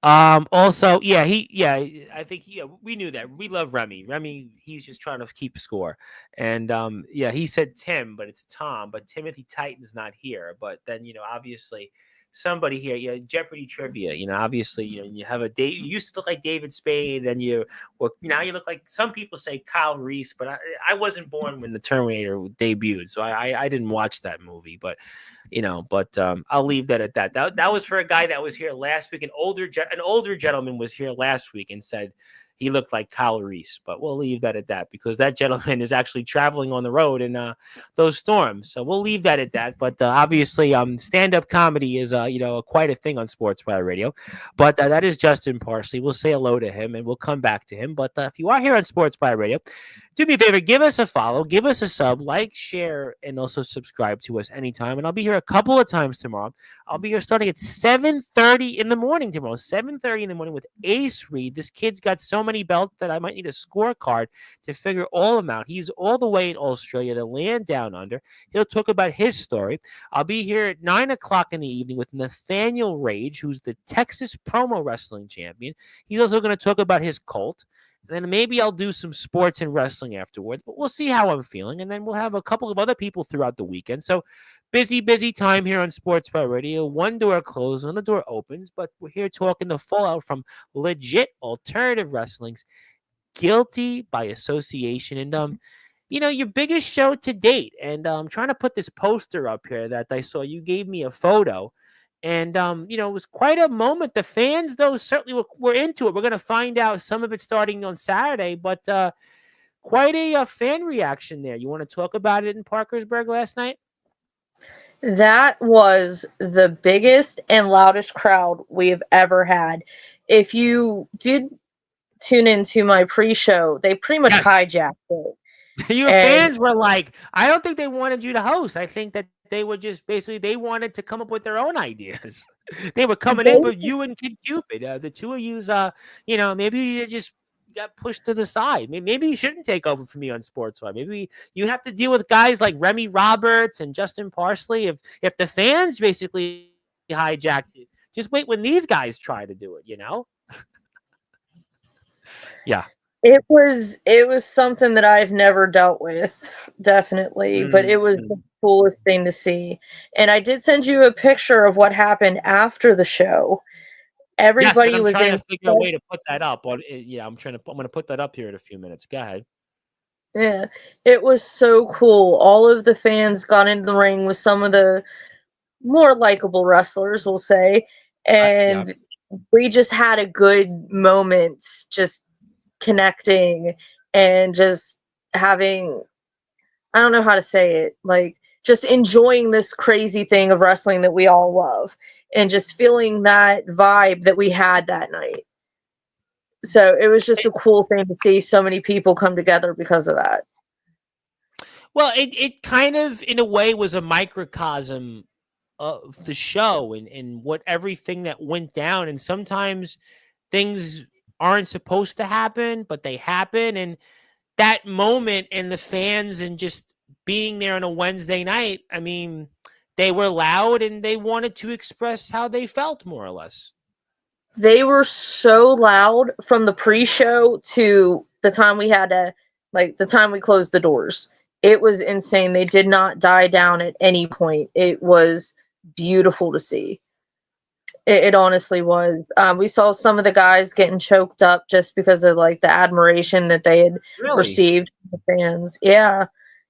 Also, I think we knew that. We love Remy. Remy, he's just trying to keep score. And he said Tim, but it's Tom. But Timothy Titan's not here. But then, obviously, somebody here, Jeopardy trivia. Obviously, you have a date. You used to look like David Spade, and now you look like, some people say Kyle Reese, but I wasn't born when the Terminator debuted, so I didn't watch that movie. But I'll leave that at that. That was for a guy that was here last week. An older gentleman was here last week and said he looked like Kyle Reese, but we'll leave that at that because that gentleman is actually traveling on the road in those storms. So we'll leave that at that. But obviously, stand-up comedy is quite a thing on Sportswire Radio. But that is Justin Parsley. We'll say hello to him and we'll come back to him. But if you are here on Sportswire Radio, do me a favor, give us a follow, give us a sub, like, share, and also subscribe to us anytime. And I'll be here a couple of times tomorrow. I'll be here starting at 7:30 in the morning tomorrow, 7:30 in the morning with Ace Reed. This kid's got so many belts that I might need a scorecard to figure all of them out. He's all the way in Australia, the land down under. He'll talk about his story. I'll be here at 9 o'clock in the evening with Nathaniel Rage, who's the Texas Promo Wrestling Champion. He's also going to talk about his cult. And then maybe I'll do some sports and wrestling afterwards, but we'll see how I'm feeling. And then we'll have a couple of other people throughout the weekend. So busy time here on Sportswire Radio. One door closed, another door opens, but we're here talking the fallout from legit alternative wrestling's Guilty by Association. And, your biggest show to date. And I'm trying to put this poster up here that I saw. You gave me a photo. And, it was quite a moment. The fans, though, certainly were into it. We're going to find out some of it starting on Saturday, but quite a fan reaction there. You want to talk about it in Parkersburg last night? That was the biggest and loudest crowd we have ever had. If you did tune into my pre-show, they pretty much hijacked it. Your fans were like, I don't think they wanted you to host. I think that they were just basically, they wanted to come up with their own ideas. They were coming in with you and Kid Cupid. The two of you's, maybe you just got pushed to the side. Maybe you shouldn't take over for me on Sportswire. Maybe you have to deal with guys like Remy Roberts and Justin Parsley. If the fans basically hijacked it, just wait when these guys try to do it, Yeah. It was something that I've never dealt with, definitely, but it was the coolest thing to see. And I did send you a picture of what happened after the show. Everybody was trying to figure a way to put that up. I'm going to put that up here in a few minutes. Go ahead. Yeah, it was so cool. All of the fans got into the ring with some of the more likable wrestlers, we'll say, and we just had a good moment, just connecting and just having, I don't know how to say it, like just enjoying this crazy thing of wrestling that we all love and just feeling that vibe that we had that night. So it was just a cool thing to see so many people come together because of that. Well, it kind of, in a way, was a microcosm of the show and what everything that went down. And sometimes things aren't supposed to happen, but they happen. And that moment and the fans and just being there on a Wednesday night, I mean, they were loud and they wanted to express how they felt, more or less. They were so loud from the pre-show to the time we had to, like, the time we closed the doors. It was insane. They did not die down at any point. It was beautiful to see. It honestly was. We saw some of the guys getting choked up just because of like the admiration that they had received from the fans. Yeah,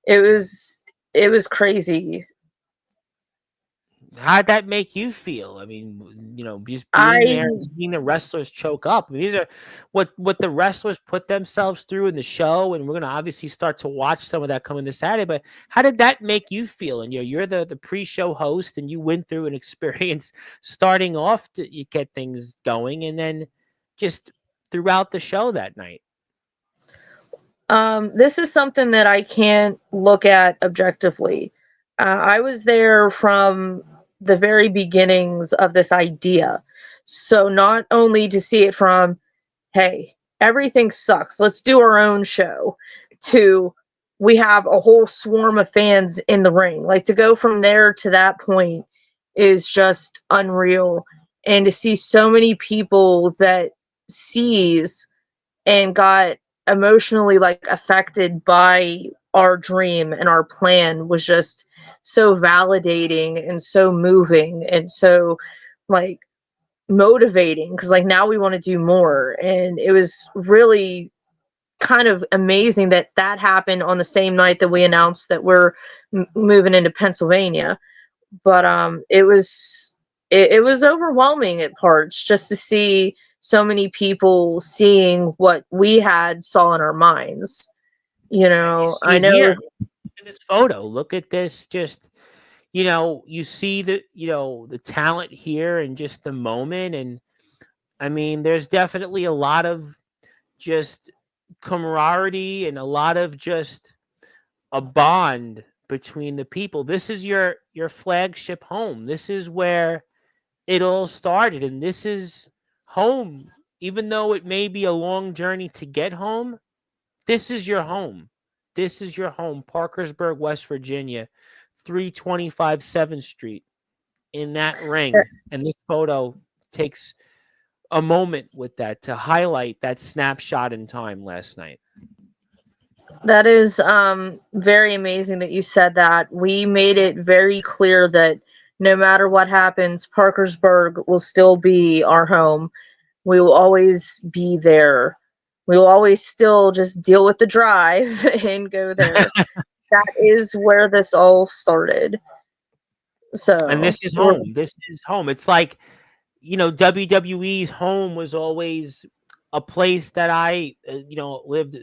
it was crazy. How'd that make you feel? I mean, just being I there and seeing the wrestlers choke up. I mean, these are what the wrestlers put themselves through in the show, and we're gonna obviously start to watch some of that coming this Saturday. But how did that make you feel? And you're the pre-show host, and you went through an experience starting off to you get things going, and then just throughout the show that night. This is something that I can't look at objectively. I was there from the very beginnings of this idea. So not only to see it from, hey, everything sucks, let's do our own show, to we have a whole swarm of fans in the ring. Like, to go from there to that point is just unreal. And to see so many people that sees and got emotionally like affected by our dream and our plan was just so validating and so moving and so like motivating, because like now we want to do more. And it was really kind of amazing that that happened on the same night that we announced that we're moving into Pennsylvania. But it was overwhelming at parts just to see so many people seeing what we had saw in our minds. And you see I it here know. in this photo. Look at this. Just you see the talent here and just the moment. And I mean, there's definitely a lot of just camaraderie and a lot of just a bond between the people. This is your flagship home. This is where it all started, and this is home. Even though it may be a long journey to get home, this is your home. This is your home, Parkersburg, West Virginia, 325 7th Street, in that ring. And this photo takes a moment with that to highlight that snapshot in time last night. That is very amazing that you said that. We made it very clear that no matter what happens, Parkersburg will still be our home. We will always be there. We will always still just deal with the drive and go there. That is where this all started. And So this is home. This is home. It's like, WWE's home was always a place that I, lived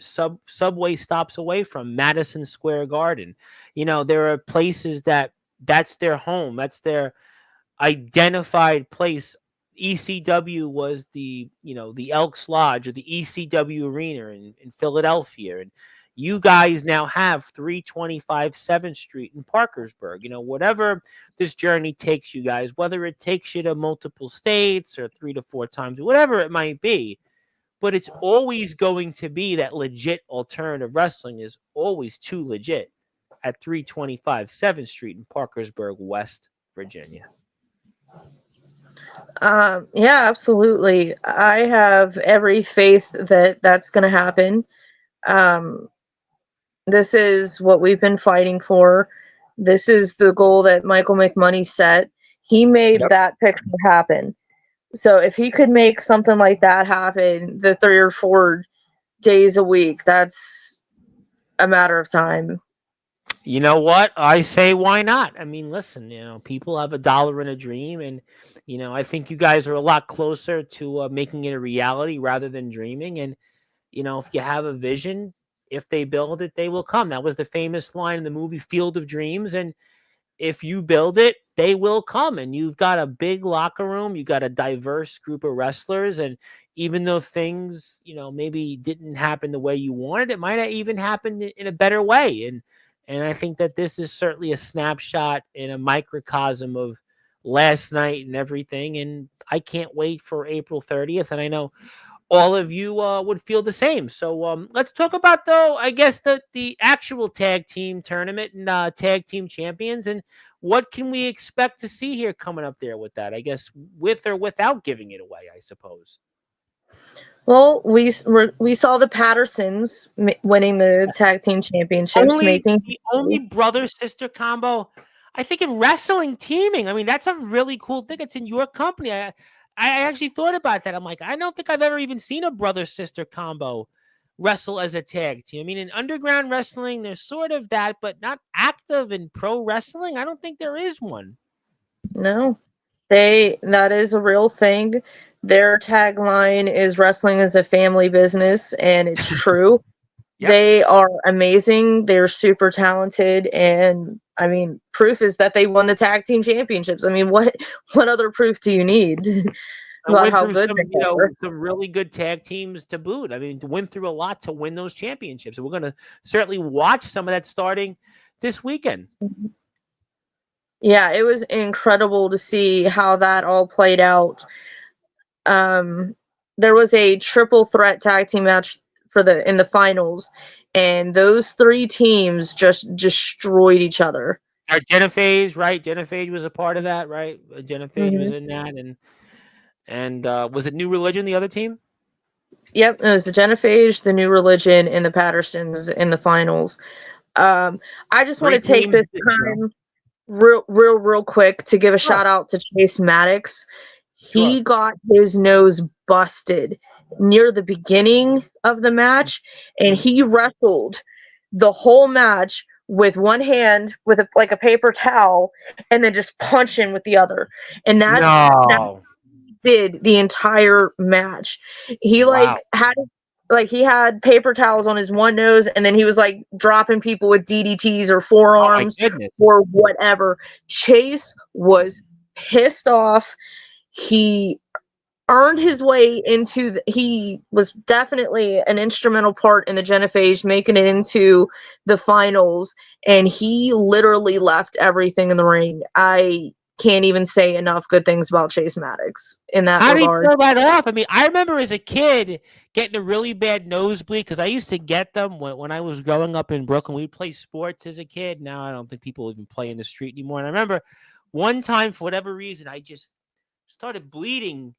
subway stops away from, Madison Square Garden. There are places that's their home. That's their identified place. ECW was the Elks Lodge or the ECW Arena in Philadelphia. And you guys now have 325 7th Street in Parkersburg. Whatever this journey takes you guys, whether it takes you to multiple states or 3 to 4 times, whatever it might be, but it's always going to be that legit alternative wrestling is always too legit at 325 7th Street in Parkersburg, West Virginia. Yeah, absolutely. I have every faith that that's going to happen. Um, this is what we've been fighting for. This is the goal that Michael McMoney set. He made that picture happen. So if he could make something like that happen the 3 or 4 days a week, that's a matter of time. You know what? I say, why not? I mean, listen, people have a dollar and a dream. And, I think you guys are a lot closer to making it a reality rather than dreaming. And, if you have a vision, if they build it, they will come. That was the famous line in the movie Field of Dreams. And if you build it, they will come. And you've got a big locker room. You've got a diverse group of wrestlers. And even though things, maybe didn't happen the way you wanted, it might have even happened in a better way. And I think that this is certainly a snapshot in a microcosm of last night and everything. And I can't wait for April 30th. And I know all of you would feel the same. So let's talk about, though, I guess, the actual tag team tournament and tag team champions. And what can we expect to see here coming up there with that? I guess with or without giving it away, I suppose. Well, we saw the Pattersons winning the tag team championships, making The only brother sister combo, I think, in wrestling teaming. I mean, that's a really cool thing. It's in your company. I actually thought about that. I'm like, I don't think I've ever even seen a brother sister combo wrestle as a tag team. I mean, in underground wrestling, there's sort of that, but not active in pro wrestling. I don't think there is one. No, that is a real thing. Their tagline is wrestling is a family business, and it's true. Yep. They are amazing. They're super talented, and I mean, proof is that they won the tag team championships. I mean, what other proof do you need I about went how through good some, they are? some really good tag teams to boot. I mean, went through a lot to win those championships. We're going to certainly watch some of that starting this weekend. Yeah, it was incredible to see how that all played out. Um, there was a triple threat tag team match in the finals, and those three teams just destroyed each other. Jennifer, right? Jennifer was a part of that, right? Jennifer was Hmm. in that, and was it New Religion, the other team? Yep, it was the Genophage, the New Religion, and the Pattersons in the finals. I just want to Great take teams, this time real quick to give a Sure, shout out to Chase Maddox. sure. He got his nose busted near the beginning of the match, and he wrestled the whole match with one hand with like a paper towel, and then just punching with the other, and that No. did the entire match. He Wow. he had paper towels on his one nose, and then he was like dropping people with DDTs or Oh my forearms goodness. or whatever. Chase was pissed off. He earned his way into he was definitely an instrumental part in the Genophage making it into the finals, and he literally left everything in the ring. I can't even say enough good things about Chase Maddox in that How do you regard. pull that off? I mean, I remember as a kid getting a really bad nosebleed because I used to get them when I was growing up in Brooklyn. We'd play sports as a kid. Now I don't think people even play in the street anymore. And I remember one time, for whatever reason, I just started bleeding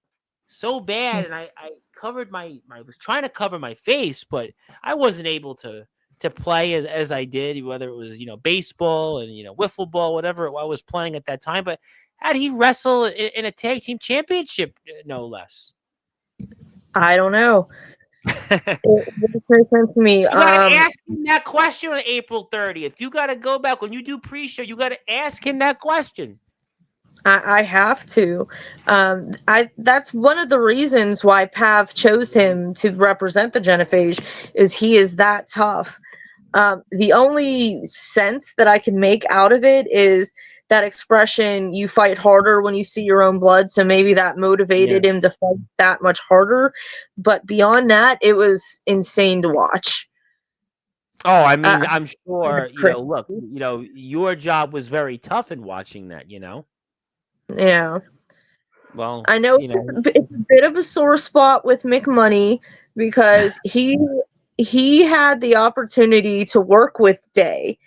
so bad, and I covered I was trying to cover my face, but I wasn't able to play as I did, whether it was baseball and wiffle ball, whatever I was playing at that time. But how did he wrestle in a tag team championship, no less? I don't know. You It makes no sense to me. got to ask him that question on April 30th. You got to go back when you do pre-show. You got to ask him that question. I have to. I That's one of the reasons why Pav chose him to represent the Genophage, is he is that tough. The only sense that I can make out of it is that expression, you fight harder when you see your own blood. So maybe that Yeah. motivated him to fight that much harder. But beyond that, it was insane to watch. Oh, I mean, Uh, I'm sure, look, crazy. your job was very tough in watching that. Yeah. Well, I know it's a bit of a sore spot with McMoney because he had the opportunity to work with Day,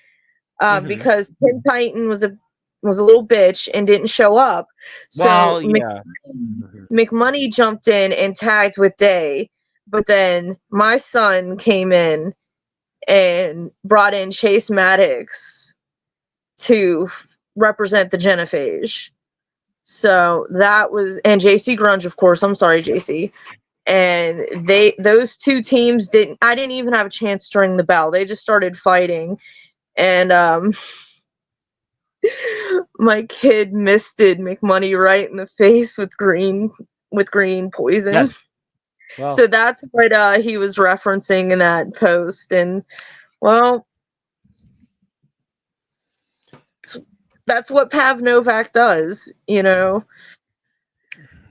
mhm. because Tim Titan was a little bitch and didn't show up. So Well, yeah. Mhm. McMoney jumped in and tagged with Day, but then my son came in and brought in Chase Maddox to represent the Genophage. So that was, and JC Grunge, of course. I'm sorry, JC. And those two teams I didn't even have a chance to ring the bell. They just started fighting. And my kid misted McMoney right in the face with green poison. Yes. Well, So that's what he was referencing in that post. And well, that's what Pav Novak does.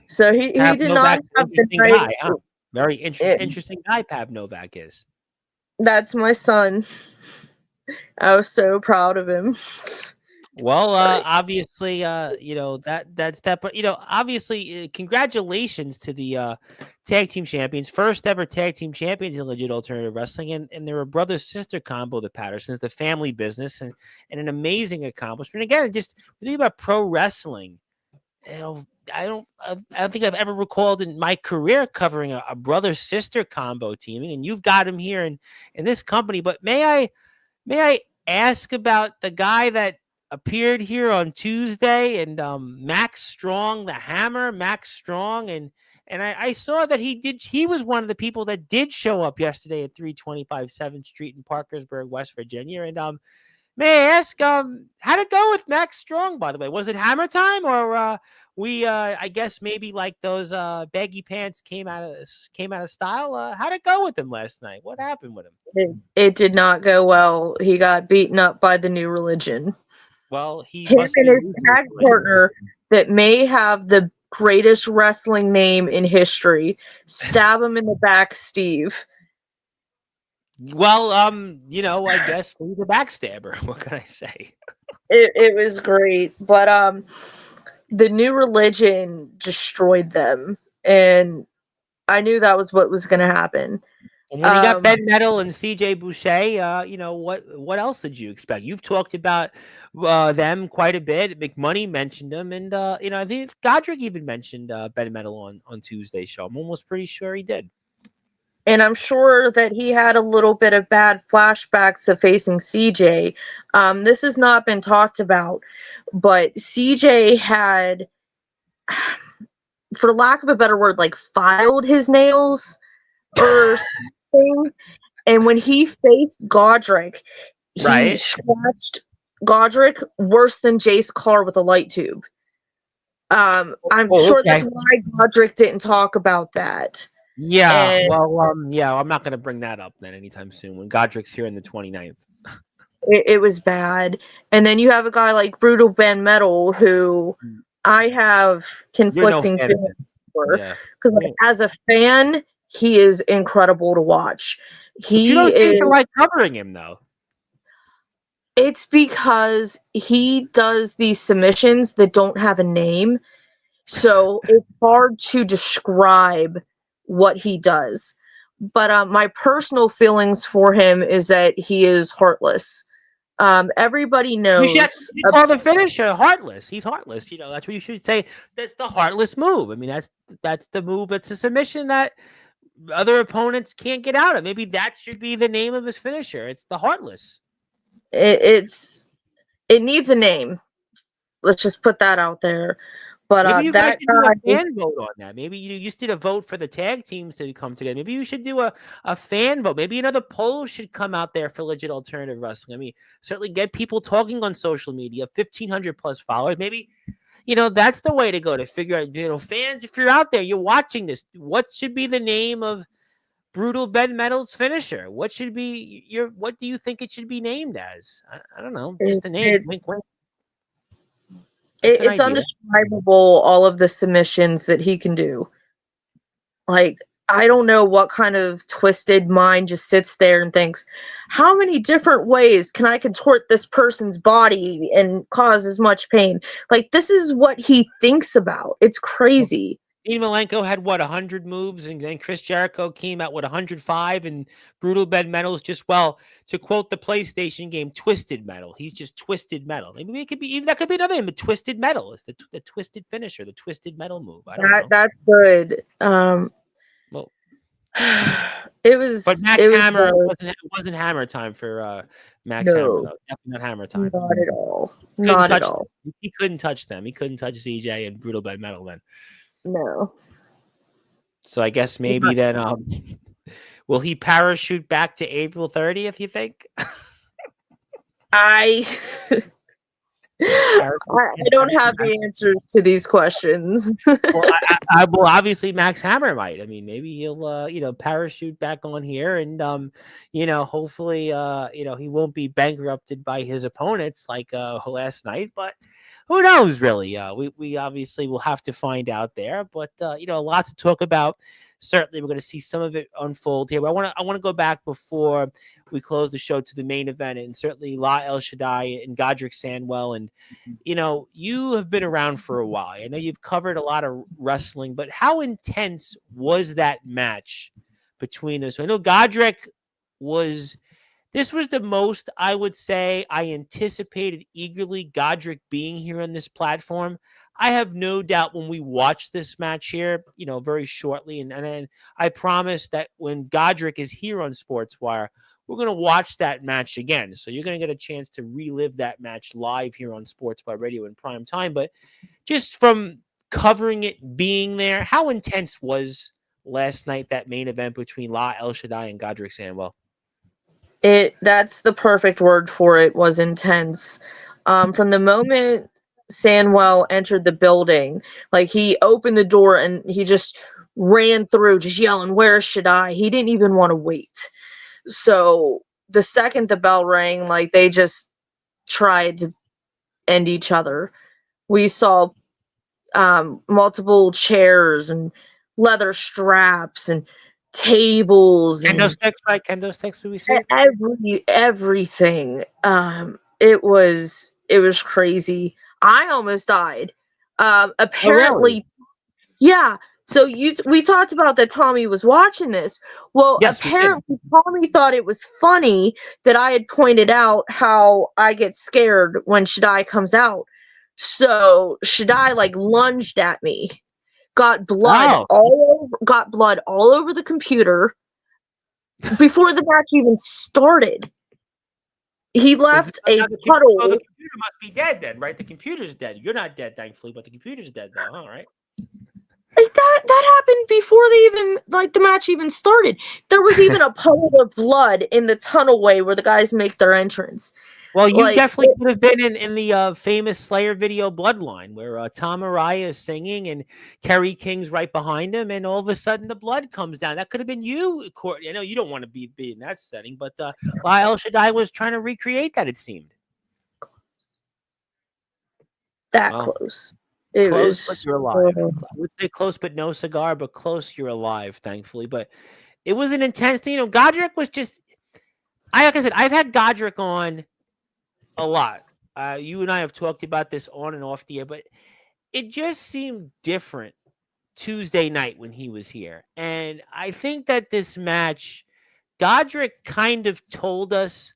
So he Pav did not Novak's an have the interesting night. guy, huh? Very It, interesting guy, Pav Novak is. that's my son. I was so proud of him. Well, But obviously, that's that. But obviously, congratulations to the tag team champions, first ever tag team champions in Legit Alternative Wrestling, and they're a brother sister combo, the Pattersons, the family business, and an amazing accomplishment. Again, just think about pro wrestling. You know, I don't think I've ever recalled in my career covering a brother sister combo teaming, and you've got him here in this company. But may I ask about the guy that appeared here on Tuesday and Max Strong, the Hammer, Max Strong, and I saw that he was one of the people that did show up yesterday at 325 7th Street in Parkersburg, West Virginia. And May I ask, how'd it go with Max Strong, by the way? Was it hammer time, or I guess maybe like those baggy pants came out of style? How'd it go with him last night? What happened with him? It did not go well. He got beaten up by the New Religion. Well, he Him must and be his losing tag his religion. partner that may have the greatest wrestling name in history. Stab him in the back, Steve. Well, I guess he's a backstabber. What can I say? It was great, but the New Religion destroyed them, and I knew that was what was going to happen. And when you got Ben Metal and CJ Boucher, what else did you expect? You've talked about them quite a bit. McMoney mentioned them, and I think Godric even mentioned Ben Metal on Tuesday's show. I'm almost pretty sure he did. And I'm sure that he had a little bit of bad flashbacks of facing CJ. This has not been talked about, but CJ had, for lack of a better word, like filed his nails or something. And when he faced Godric, he Right. scratched Godric worse than Jace Carr with a light tube. I'm sure that's why Godric didn't talk about that. Yeah, And I'm not going to bring that up then anytime soon when Godric's here in the 29th. it was bad. And then you have a guy like Brutal Ben Metal, who I have conflicting feelings for. Because as a fan, he is incredible to watch. But you don't seem to like covering him, though. It's because he does these submissions that don't have a name. So it's hard to describe what he does. But my personal feelings for him is that he is heartless. Everybody knows. You call the finisher heartless. He's heartless. That's what you should say. That's the heartless move. I mean, that's the move. It's a submission that other opponents can't get out of. Maybe that should be the name of his finisher. It's the heartless. It needs a name. Let's just put that out there. But maybe you guys that should do a fan vote on that. Maybe you used to vote for the tag teams to come together. Maybe you should do a fan vote. Maybe another poll should come out there for Legit Alternative Wrestling. I mean, certainly get people talking on social media, 1,500 plus followers. Maybe, that's the way to go to figure out, fans, if you're out there, you're watching this, what should be the name of Brutal Ben Metal's finisher? What should be what do you think it should be named as? I don't know. Just the name. It's undescribable, all of the submissions that he can do. Like, I don't know what kind of twisted mind just sits there and thinks, how many different ways can I contort this person's body and cause as much pain? Like, this is what he thinks about. It's crazy. Dean Malenko had 100 moves, and then Chris Jericho came out with 105, and Brutal Ben Metal's just, to quote the PlayStation game, Twisted Metal. He's just Twisted Metal. Maybe it could be that could be another name, but Twisted Metal. It's the Twisted Finisher, the Twisted Metal move. I don't know. That's good. It was. But Max Hammer wasn't Hammer time for Max Hammer, though. Definitely not Hammer time. Not at all. Not at all. He couldn't touch them. He couldn't touch CJ and Brutal Ben Metal then. No. So I guess maybe then will he parachute back to April 30th, you think? I don't have the answers to these questions. Well, obviously Max Hammer might. I mean, maybe he'll parachute back on here, and hopefully he won't be bankrupted by his opponents like last night, but who knows, really? We obviously will have to find out there, but lots to talk about. Certainly, we're going to see some of it unfold here. But I want to go back before we close the show to the main event, and certainly La El Shaddai and Godric Sandwell. And you have been around for a while. I know you've covered a lot of wrestling, but how intense was that match between those? I know Godric was. This was the most, I would say, I anticipated eagerly Godric being here on this platform. I have no doubt when we watch this match here, very shortly, and I promise that when Godric is here on Sportswire, we're going to watch that match again. So you're going to get a chance to relive that match live here on Sportswire Radio in prime time. But just from covering it, being there, how intense was last night that main event between La El Shaddai and Godric Sandwell? That's the perfect word for it, was intense. From the moment Sandwell entered the building, like he opened the door and he just ran through just yelling, "Where should I?" He didn't even want to wait. So the second the bell rang, like they just tried to end each other. We saw multiple chairs and leather straps and tables Kendo and sticks, right? Kendo sticks, do we see? everything. It was crazy. I almost died. Oh, really? Apparently, yeah. So we talked about that Tommy was watching this. Well, Yes, we did. apparently Tommy thought it was funny that I had pointed out how I get scared when Shaddai comes out. So Shaddai like lunged at me, Oh, got blood all over the computer before the match even started. He left a so the puddle. computer must be dead then, right? The computer's dead. You're not dead, thankfully, but the computer's dead though, huh? Right? Like that happened before they even like the match even started. There was even a puddle of blood in the tunnelway where the guys make their entrance. Well, you Like definitely could have been in the famous Slayer video Bloodline, where Tom Araya is singing and Kerry King's right behind him, and all of a sudden the blood comes down. That could have been you, Courtney. I know you don't want to be in that setting, but El Shaddai was trying to recreate that, it seemed. that Well, close. It close, but was you're alive. I would say close, but no cigar, but close, you're alive, thankfully. But it was an intense thing. You know, Godric was just, like I said, I've had Godric on a lot. You and I have talked about this on and off the air, but it just seemed different Tuesday night when he was here. And I think that this match, Godric kind of told us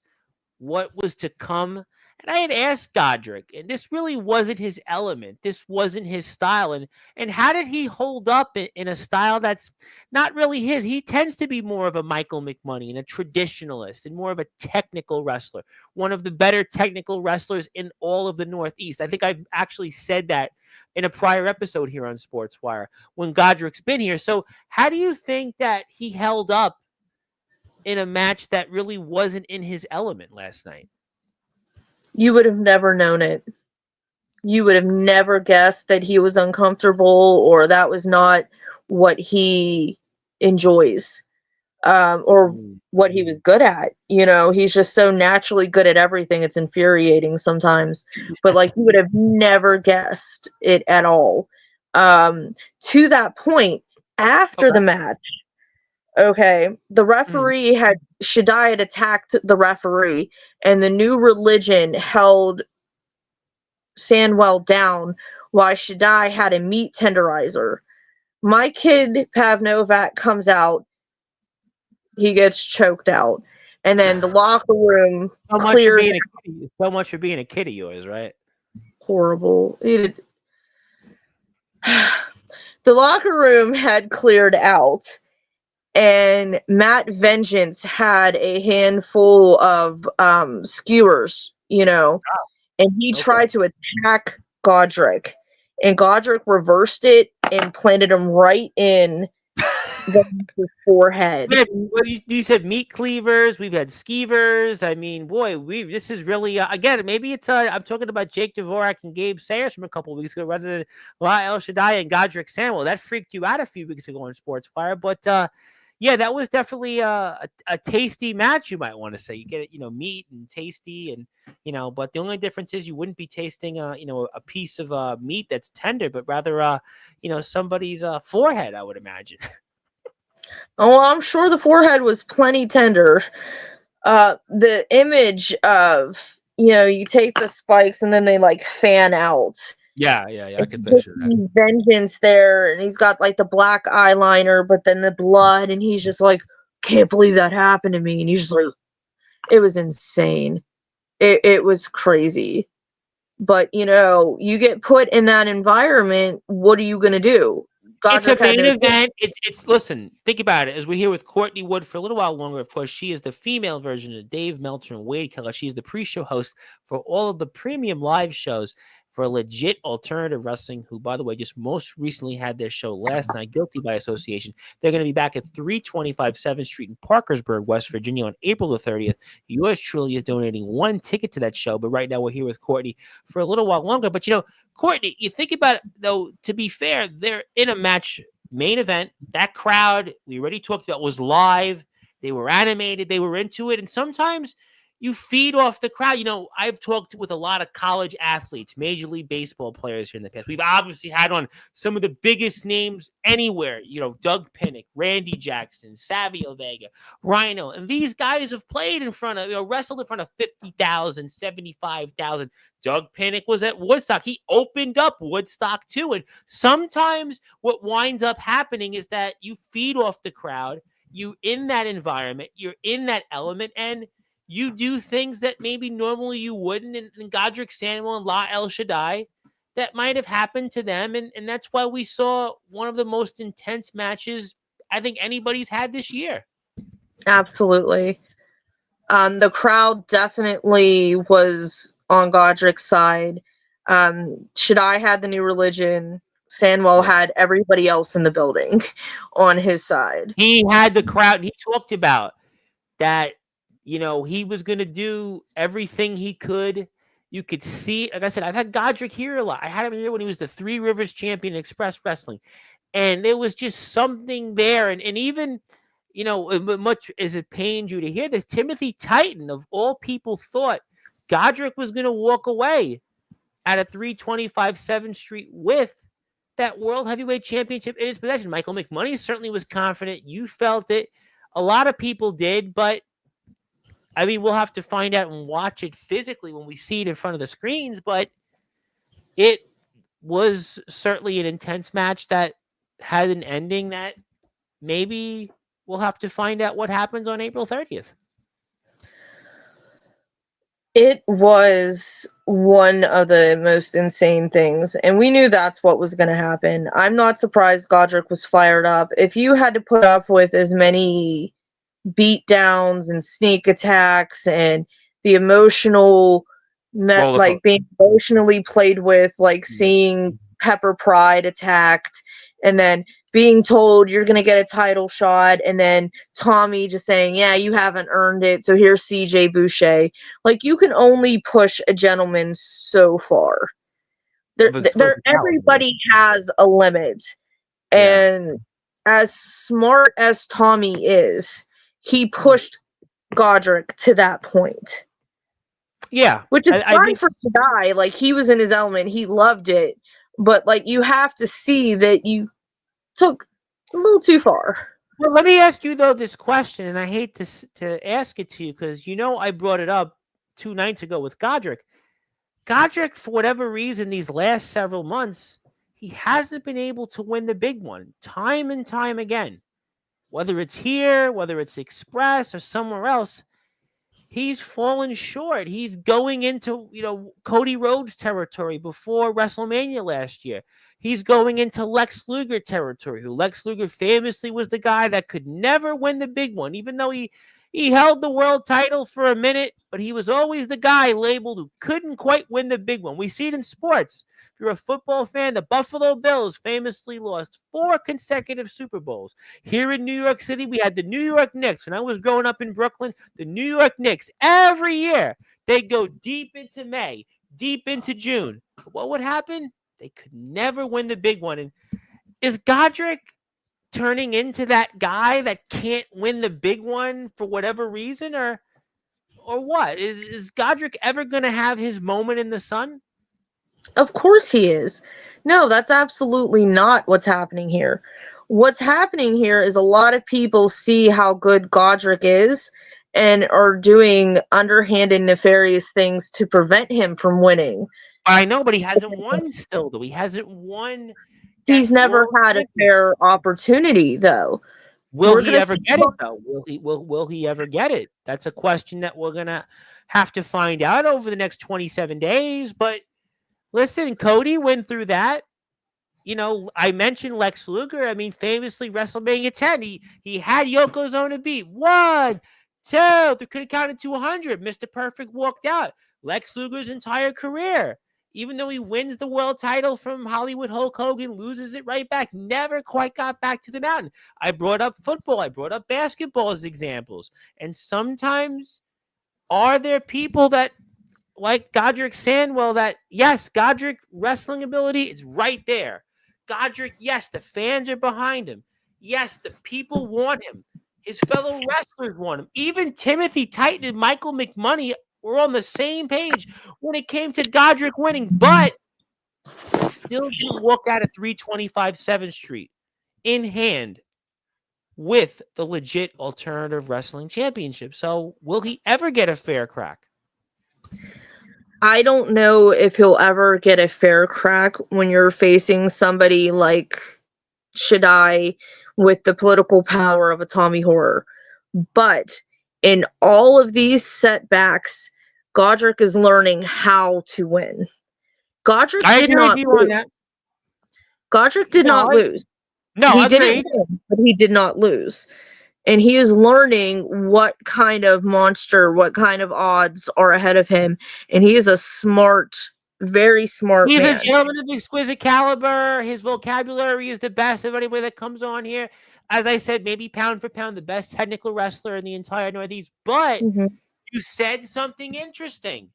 what was to come. And I had asked Godric, and this really wasn't his element. This wasn't his style. And how did he hold up in a style that's not really his? He tends to be more of a Michael McMoney and a traditionalist and more of a technical wrestler, one of the better technical wrestlers in all of the Northeast. I think I've actually said that in a prior episode here on Sportswire when Godric's been here. So how do you think that he held up in a match that really wasn't in his element last night? You would have never known it. You would have never guessed that he was uncomfortable or that was not what he enjoys, or what he was good at. You know, he's just so naturally good at everything. It's infuriating sometimes. But like you would have never guessed it at all. To that point, after Okay. the match, okay, the referee had Shaddai had attacked the referee, and the New Religion held Sandwell down while Shaddai had a meat tenderizer. My kid Pavnovac comes out, he gets choked out, and then the locker room So much for clears being a kid. So much for being a kid of yours, right? horrible. The locker room had cleared out, and Matt Vengeance had a handful of skewers, and he Okay. tried to attack Godric, and Godric reversed it and planted him right in Vengeance's forehead. You said meat cleavers. We've had skeevers. I mean, boy, this is really again. Maybe it's I'm talking about Jake Dvorak and Gabe Sayers from a couple of weeks ago, rather than El Shaddai and Godric Samuel. That freaked you out a few weeks ago on Sportswire, but yeah, that was definitely a tasty match. You might want to say you get it, meat and tasty, and but the only difference is you wouldn't be tasting a piece of meat that's tender, but rather somebody's forehead. I would imagine. Oh, I'm sure the forehead was plenty tender. The image of, you take the spikes and then they like fan out. Yeah, I And can you just picture that. see Vengeance there, and he's got like the black eyeliner, but then the blood, and he's just like, can't believe that happened to me. And he's just like, it was insane. It was crazy. But you get put in that environment, what are you gonna do? It's a Godric had main no event. It's listen, think about it. As we're here with Courtney Wood for a little while longer, of course, she is the female version of Dave Meltzer and Wade Keller. She's the pre-show host for all of the premium live shows for legit alternative wrestling, who, by the way, just most recently had their show last night, Guilty by Association. They're going to be back at 325 7th Street in Parkersburg, West Virginia on April the 30th. Yours truly is donating 1 ticket to that show, but right now we're here with Courtney for a little while longer. But, Courtney, you think about it, though, to be fair, they're in a match main event. That crowd, we already talked about, was live. They were animated. They were into it. And sometimes you feed off the crowd. I've talked with a lot of college athletes, Major League Baseball players here in the past. We've obviously had on some of the biggest names anywhere, Doug Pinnick, Randy Jackson, Savio Vega, Rhino. And these guys have played in front of, wrestled in front of 50,000, 75,000. Doug Pinnick was at Woodstock. He opened up Woodstock too. And sometimes what winds up happening is that you feed off the crowd. You in that environment, you're in that element, and you do things that maybe normally you wouldn't. And Godric Samuel and La El Shaddai, that might have happened to them. And that's why we saw one of the most intense matches I think anybody's had this year. Absolutely. The crowd definitely was on Godric's side. Shaddai had the New Religion. Sandwell had everybody else in the building on his side. He had the crowd. He talked about that. He was going to do everything he could. You could see, like I said, I've had Godric here a lot. I had him here when he was the Three Rivers champion in Express Wrestling. And there was just something there. And even, much as it pained you to hear this, Timothy Titan, of all people, thought Godric was going to walk away at a 325 7th Street with that World Heavyweight Championship in his possession. Michael McMoney certainly was confident. You felt it. A lot of people did, but I mean, we'll have to find out and watch it physically when we see it in front of the screens, but it was certainly an intense match that had an ending that maybe we'll have to find out what happens on April 30th. It was one of the most insane things, and we knew that's what was going to happen. I'm not surprised Godric was fired up. If you had to put up with as many beat downs and sneak attacks and the emotional, being emotionally played with, like seeing Pepper Pride attacked and then being told you're going to get a title shot, and then Tommy just saying, yeah, you haven't earned it, so here's CJ Boucher. Like, you can only push a gentleman so far. Everybody has a limit. And as smart as Tommy is, he pushed Godric to that point. Yeah. Which is fine for Shaddai. Like, he was in his element. He loved it. But, like, you have to see that you took a little too far. Well, let me ask you, though, this question, and I hate to ask it to you because, I brought it up 2 nights ago with Godric. Godric, for whatever reason, these last several months, he hasn't been able to win the big one time and time again. Whether it's here, whether it's Express or somewhere else, he's fallen short. He's going into, Cody Rhodes territory before WrestleMania last year. He's going into Lex Luger territory, who Lex Luger famously was the guy that could never win the big one, even though he held the world title for a minute, but he was always the guy labeled who couldn't quite win the big one. We see it in sports. If you're a football fan, the Buffalo Bills famously lost 4 consecutive Super Bowls. Here in New York City, we had the New York Knicks. When I was growing up in Brooklyn, the New York Knicks, every year, they go deep into May, deep into June. But what would happen? They could never win the big one. And is Godric turning into that guy that can't win the big one for whatever reason, or what? Is Godric ever going to have his moment in the sun? Of course he is. No, that's absolutely not what's happening here. What's happening here is a lot of people see how good Godric is and are doing underhanded, nefarious things to prevent him from winning. I know, but he hasn't won still, though. He hasn't won. He's never had a fair opportunity, though. Will he ever get it, though? Will he ever get it? That's a question that we're going to have to find out over the next 27 days. But listen, Cody went through that. I mentioned Lex Luger. I mean, famously, WrestleMania 10, he had Yokozuna beat. 1, 2, they could have counted to 100. Mr. Perfect walked out. Lex Luger's entire career Even though he wins the world title from Hollywood Hulk Hogan, loses it right back, never quite got back to the mountain. I brought up football. I brought up basketball as examples. And sometimes are there people that, like Godric Sandwell, that, yes, Godric wrestling ability is right there. Godric, yes, the fans are behind him. Yes, the people want him. His fellow wrestlers want him. Even Timothy Titan and Michael McMoney were on the same page when it came to Godric winning, but he still didn't walk out of 325 7th Street in hand with the legit alternative wrestling championship. So will he ever get a fair crack? I don't know if he'll ever get a fair crack when you're facing somebody like Shaddai with the political power of a Tommy Horror. But in all of these setbacks, Godric is learning how to win. Godric I did agree not with you lose. on that. Godric did not lose. No, He agreed. didn't win, but he did not lose. And he is learning what kind of monster, what kind of odds are ahead of him. And he is a smart, very smart He's a man. gentleman of exquisite caliber. His vocabulary is the best of anybody that comes on here. As I said, maybe pound for pound, the best technical wrestler in the entire Northeast. But you said something interesting.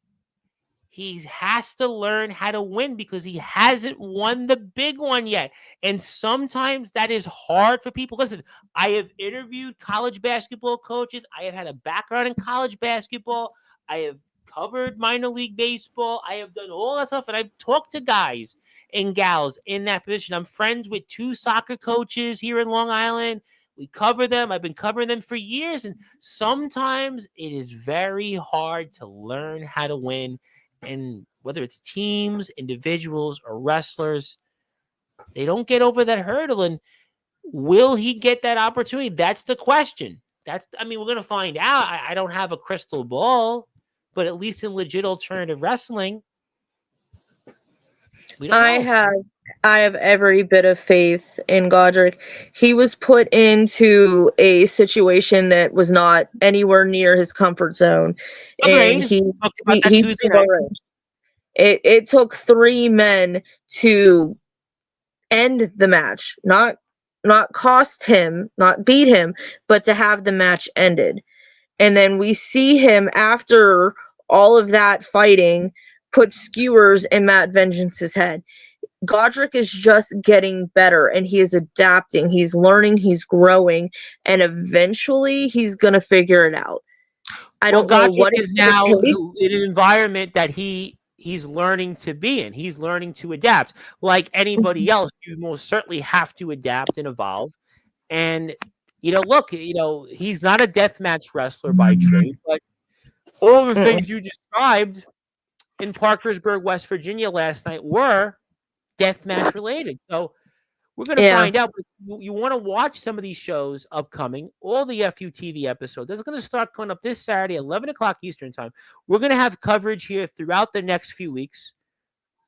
He has to learn how to win because he hasn't won the big one yet. And sometimes that is hard for people. Listen, I have interviewed college basketball coaches. I have had a background in college basketball. I have covered minor league baseball. I have done all that stuff. And I've talked to guys and gals in that position. I'm friends with 2 soccer coaches here in Long Island. We cover them. I've been covering them for years. And sometimes it is very hard to learn how to win. And whether it's teams, individuals, or wrestlers, they don't get over that hurdle. And will he get that opportunity? That's the question. We're going to find out. I don't have a crystal ball, but at least in legit alternative wrestling, we don't know. I have every bit of faith in Godric. He was put into a situation that was not anywhere near his comfort zone, and Agreed. Talked about that he Tuesday night. it took 3 men to end the match, not cost him, not beat him, but to have the match ended. And then we see him after all of that fighting put skewers in Matt Vengeance's head. Godric is just getting better and he is adapting. He's learning, he's growing, and eventually he's going to figure it out. I don't know what is now in an environment that he's learning to be in. He's learning to adapt. Like anybody else, you most certainly have to adapt and evolve. And look, he's not a deathmatch wrestler by trade, but all the things you described in Parkersburg, West Virginia last night were deathmatch related. So we're going to find out. But you want to watch some of these shows upcoming, all the FU TV episodes. That's going to start coming up this Saturday, 11 o'clock Eastern time. We're going to have coverage here throughout the next few weeks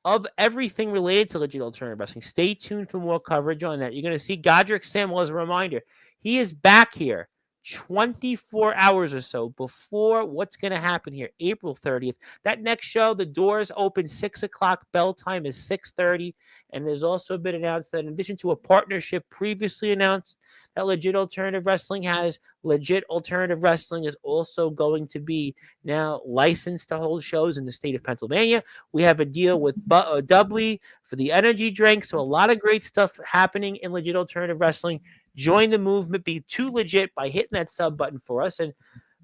of everything related to legit alternative wrestling. Stay tuned for more coverage on that. You're going to see Godric Sandwell as a reminder. He is back here 24 hours or so before what's going to happen here, April 30th. That next show, the doors open 6 o'clock. Bell time is 6:30. And there's also been announced that in addition to a partnership previously announced that Legit Alternative Wrestling has, Legit Alternative Wrestling is also going to be now licensed to hold shows in the state of Pennsylvania. We have a deal with Dubly for the energy drink. So a lot of great stuff happening in Legit Alternative Wrestling. Join the movement. Be too legit by hitting that sub button for us. And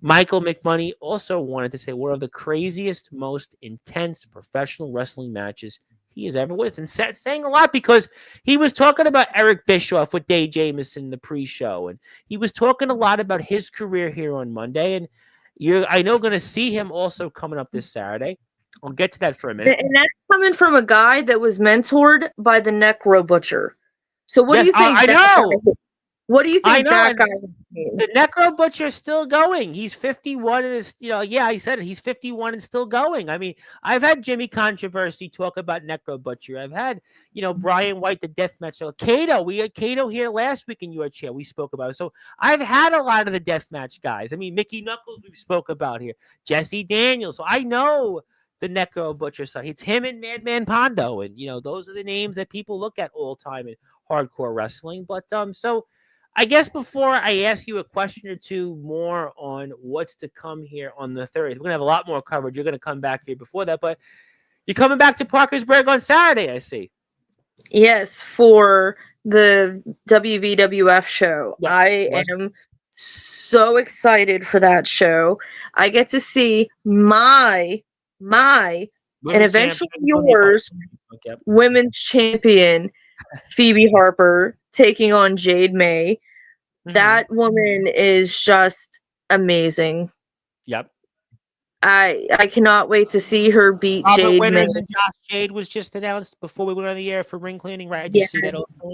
Michael McMoney also wanted to say one of the craziest, most intense professional wrestling matches he has ever with, and saying a lot because he was talking about Eric Bischoff with Dave Jamieson in the pre-show, and he was talking a lot about his career here on Monday, and I know going to see him also coming up this Saturday. I'll get to that for a minute. And that's coming from a guy that was mentored by the Necro Butcher. So what do you think? I know. What do you think that guy has seen? The Necro Butcher is still going. He's 51 and is, I said it. He's 51 and still going. I mean, I've had Jimmy Controversy talk about Necro Butcher. I've had, Brian White, the deathmatch. So Cato, we had Cato here last week in your chair. We spoke about it. So I've had a lot of the deathmatch guys. I mean, Mickey Knuckles we spoke about here. Jesse Daniels. So I know the Necro Butcher son. It's him and Madman Pondo, and those are the names that people look at all time in hardcore wrestling. But so I guess before I ask you a question or two more on what's to come here on the 30th, we're gonna have a lot more coverage. You're gonna come back here before that, but you're coming back to Parkersburg on Saturday, I see. Yes, for the WVWF show. Yep. I am so excited for that show. I get to see my and Women's eventually champion. yours Okay. women's champion Phoebe Harper taking on Jade May. That woman is just amazing. Yep. I cannot wait to see her beat Robert Jade May. Winters and Josh Jade was just announced before we went on the air for ring cleaning, right? I just see that also.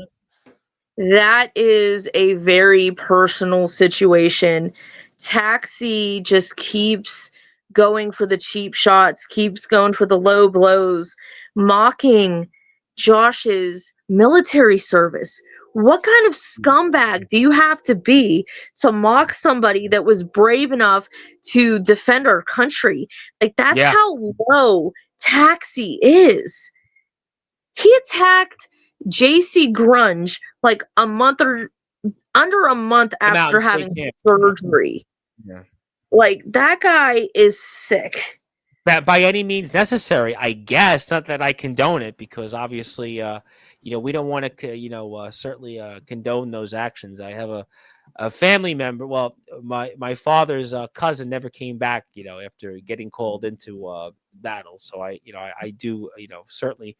That is a very personal situation. Taxi just keeps going for the cheap shots, keeps going for the low blows, mocking Josh's military service. What kind of scumbag do you have to be to mock somebody that was brave enough to defend our country? Like, that's how low Taxi is. He attacked JC Grunge like under a month after having surgery. Yeah. Like, that guy is sick. That by any means necessary, I guess. Not that I condone it, because obviously, we don't want to, certainly condone those actions. I have a family member. Well, my father's cousin never came back, after getting called into battle. So I do, certainly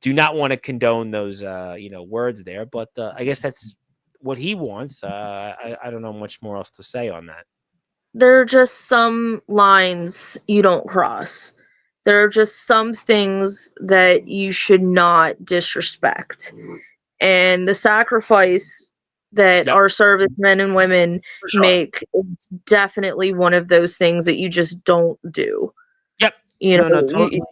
do not want to condone those, words there. But I guess that's what he wants. I don't know much more else to say on that. There are just some lines you don't cross. There are just some things that you should not disrespect. And the sacrifice that our servicemen and women make is definitely one of those things that you just don't do. Yep. Totally.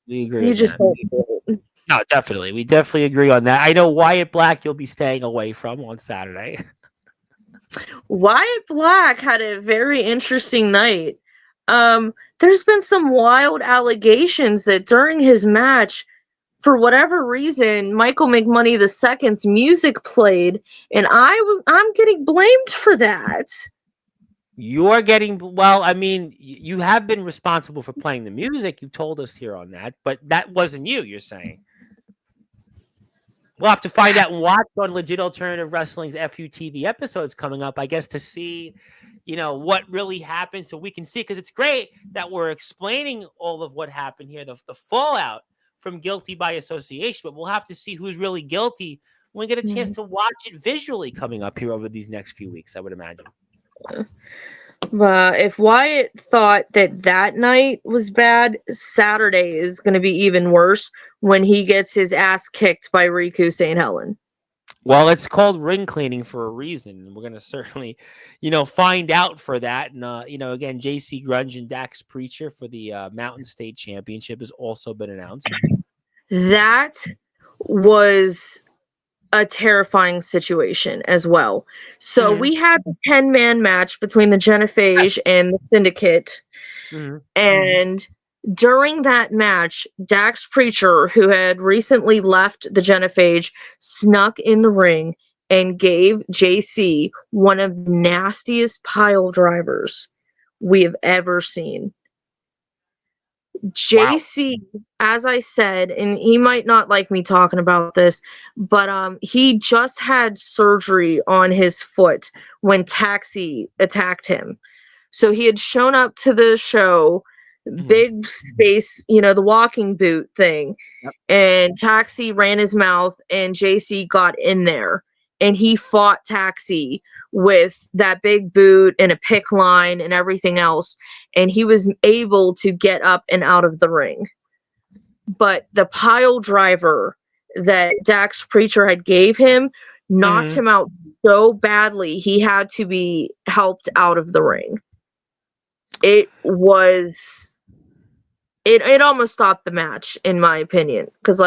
We agree. You just don't do it. No, definitely. We definitely agree on that. I know Wyatt Black you'll be staying away from on Saturday. Wyatt Black had a very interesting night. There's been some wild allegations that during his match, for whatever reason, Michael McMoney II's music played, and I'm getting blamed for that. You're getting, well, I mean, you have been responsible for playing the music. You told us here on that, but that wasn't you're saying. We'll have to find out and watch on Legit Alternative Wrestling's FUTV episodes coming up, I guess, to see, what really happened, so we can see, because it's great that we're explaining all of what happened here, the fallout from guilty by association, but we'll have to see who's really guilty when we get a chance to watch it visually coming up here over these next few weeks, I would imagine. If Wyatt thought that night was bad, Saturday is going to be even worse when he gets his ass kicked by Riku St. Helen. Well, it's called ring cleaning for a reason. We're going to certainly, find out for that. And, again, JC Grunge and Dax Preacher for the Mountain State Championship has also been announced. That was a terrifying situation as well. So we had the 10-man match between the Genophage and the Syndicate. And during that match, Dax Preacher, who had recently left the Genophage, snuck in the ring and gave JC one of the nastiest pile drivers we have ever seen. JC, as I said, and he might not like me talking about this, but he just had surgery on his foot when Taxi attacked him. So he had shown up to the show, big space, the walking boot thing, and Taxi ran his mouth, and JC got in there, and he fought Taxi with that big boot and a pick line and everything else, and he was able to get up and out of the ring. But the pile driver that Dax Preacher had gave him knocked him out so badly he had to be helped out of the ring. It almost stopped the match, in my opinion, because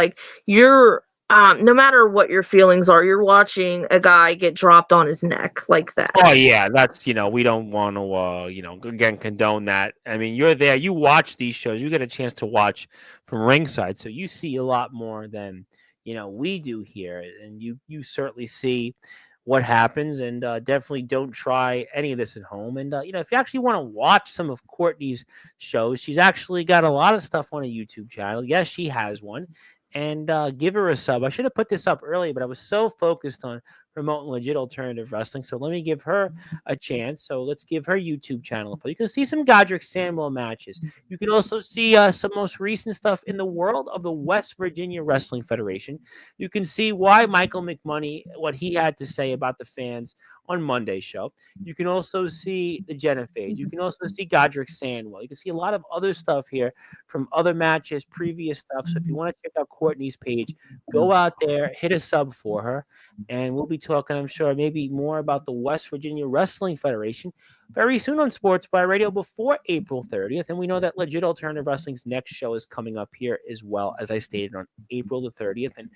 you're no matter what your feelings are, you're watching a guy get dropped on his neck like Oh that. yeah, that's we don't want to again condone that. I mean, you're there, you watch these shows, you get a chance to watch from ringside, so you see a lot more than we do here, and you certainly see what happens, and definitely don't try any of this at home. And if you actually want to watch some of Courtney's shows, she's actually got a lot of stuff on a YouTube channel. Yes, she has one. And give her a sub. I should have put this up earlier, but I was so focused on promoting legit alternative wrestling. So let me give her a chance. So let's give her YouTube channel. You can see some Godric Samuel matches. You can also see some most recent stuff in the world of the West Virginia Wrestling Federation. You can see why Michael McMoney, what he had to say about the fans on Monday's show. You can also see the Genophage. You can also see Godric Sandwell. You can see a lot of other stuff here from other matches, previous stuff. So if you want to check out Courtney's page, go out there, hit a sub for her, and we'll be talking, I'm sure, maybe more about the West Virginia Wrestling Federation very soon on Sportzwire Radio before April 30th. And we know that Legit Alternative Wrestling's next show is coming up here as well, as I stated, on April the 30th. And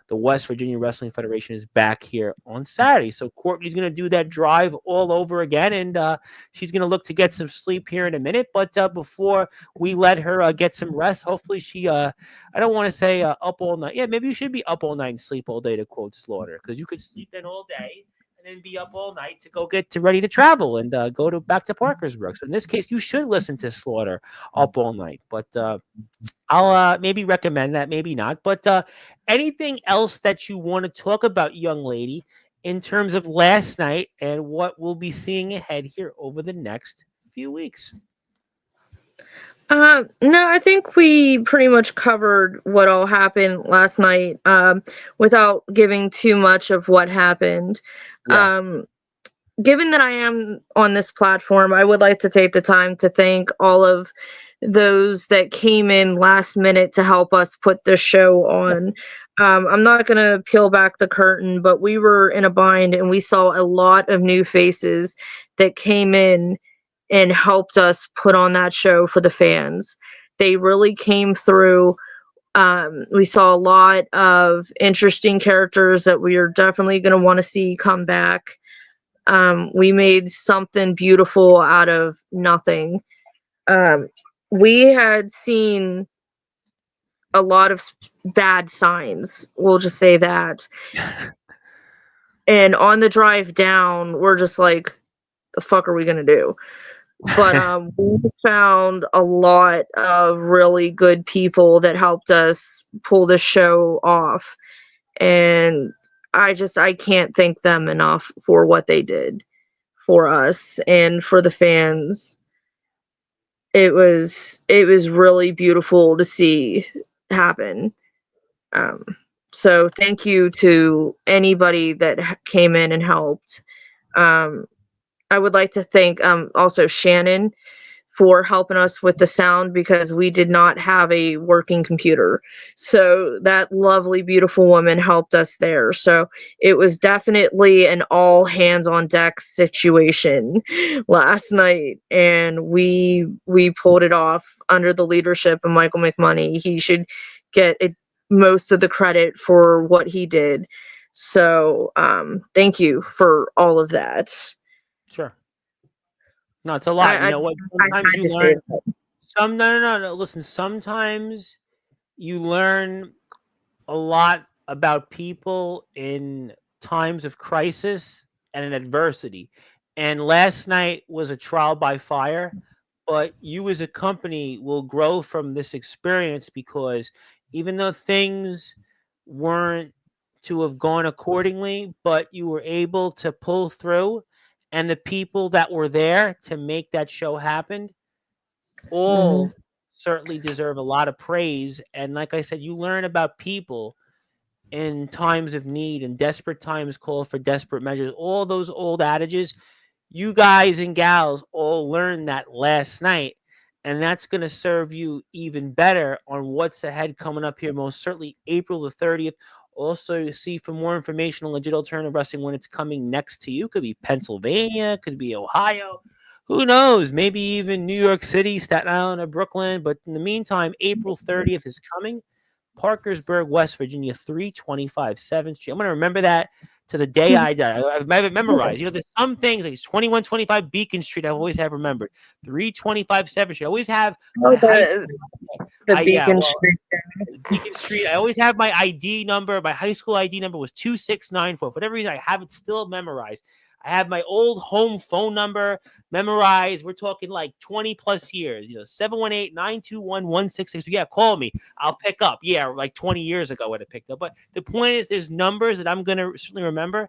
the West Virginia Wrestling Federation is back here on Saturday. So Courtney's going to do that drive all over again, and she's going to look to get some sleep here in a minute. But before we let her get some rest, hopefully she, I don't want to say up all night. Yeah, maybe you should be up all night and sleep all day, to quote Slaughter, because you could sleep in all day and then be up all night to go get ready to travel and go to back to Parkersburg. So in this case, you should listen to Slaughter up all night. But I'll maybe recommend that, maybe not. But anything else that you want to talk about, young lady, in terms of last night and what we'll be seeing ahead here over the next few weeks? No, I think we pretty much covered what all happened last night, without giving too much of what happened. Yeah. Given that I am on this platform, I would like to take the time to thank all of those that came in last minute to help us put the show on. I'm not going to peel back the curtain, but we were in a bind and we saw a lot of new faces that came in and helped us put on that show for the fans. They really came through. We saw a lot of interesting characters that we are definitely going to want to see come back. We made something beautiful out of nothing. We had seen a lot of bad signs. We'll just say that. And on the drive down, we're just like, the fuck are we going to do? But we found a lot of really good people that helped us pull the show off. And I can't thank them enough for what they did for us and for the fans. It was really beautiful to see happen. So thank you to anybody that came in and helped. I would like to thank also Shannon for helping us with the sound, because we did not have a working computer. So that lovely, beautiful woman helped us there. So it was definitely an all hands on deck situation last night. And we pulled it off under the leadership of Michael McMoney. He should get most of the credit for what he did. So thank you for all of that. Sure. No, it's a lot. You know what? Sometimes you learn. No. Listen, sometimes you learn a lot about people in times of crisis and in adversity. And last night was a trial by fire, but you as a company will grow from this experience, because even though things weren't to have gone accordingly, but you were able to pull through, and the people that were there to make that show happen all certainly deserve a lot of praise. And like I said, you learn about people in times of need, and desperate times call for desperate measures. All those old adages, you guys and gals all learned that last night. And that's going to serve you even better on what's ahead coming up here, most certainly April the 30th. Also, you see, for more information on Legit Alternative Wrestling when it's coming next to you, could be Pennsylvania, could be Ohio, who knows, maybe even New York City, Staten Island, or Brooklyn. But in the meantime, April 30th is coming. Parkersburg, West Virginia, 325 7th Street. I'm going to remember that to the day I die. I have it memorized. There's some things like 2125 Beacon Street. I always have remembered 325 7th Street. I always have my high school. The Beacon Street. Beacon Street. I always have my ID number. My high school ID number was 2694. For whatever reason, I have it still memorized. I have my old home phone number memorized. We're talking like 20 plus years, 718-921-166. Yeah, call me. I'll pick up. Yeah, like 20 years ago I would have picked up. But the point is there's numbers that I'm going to certainly remember.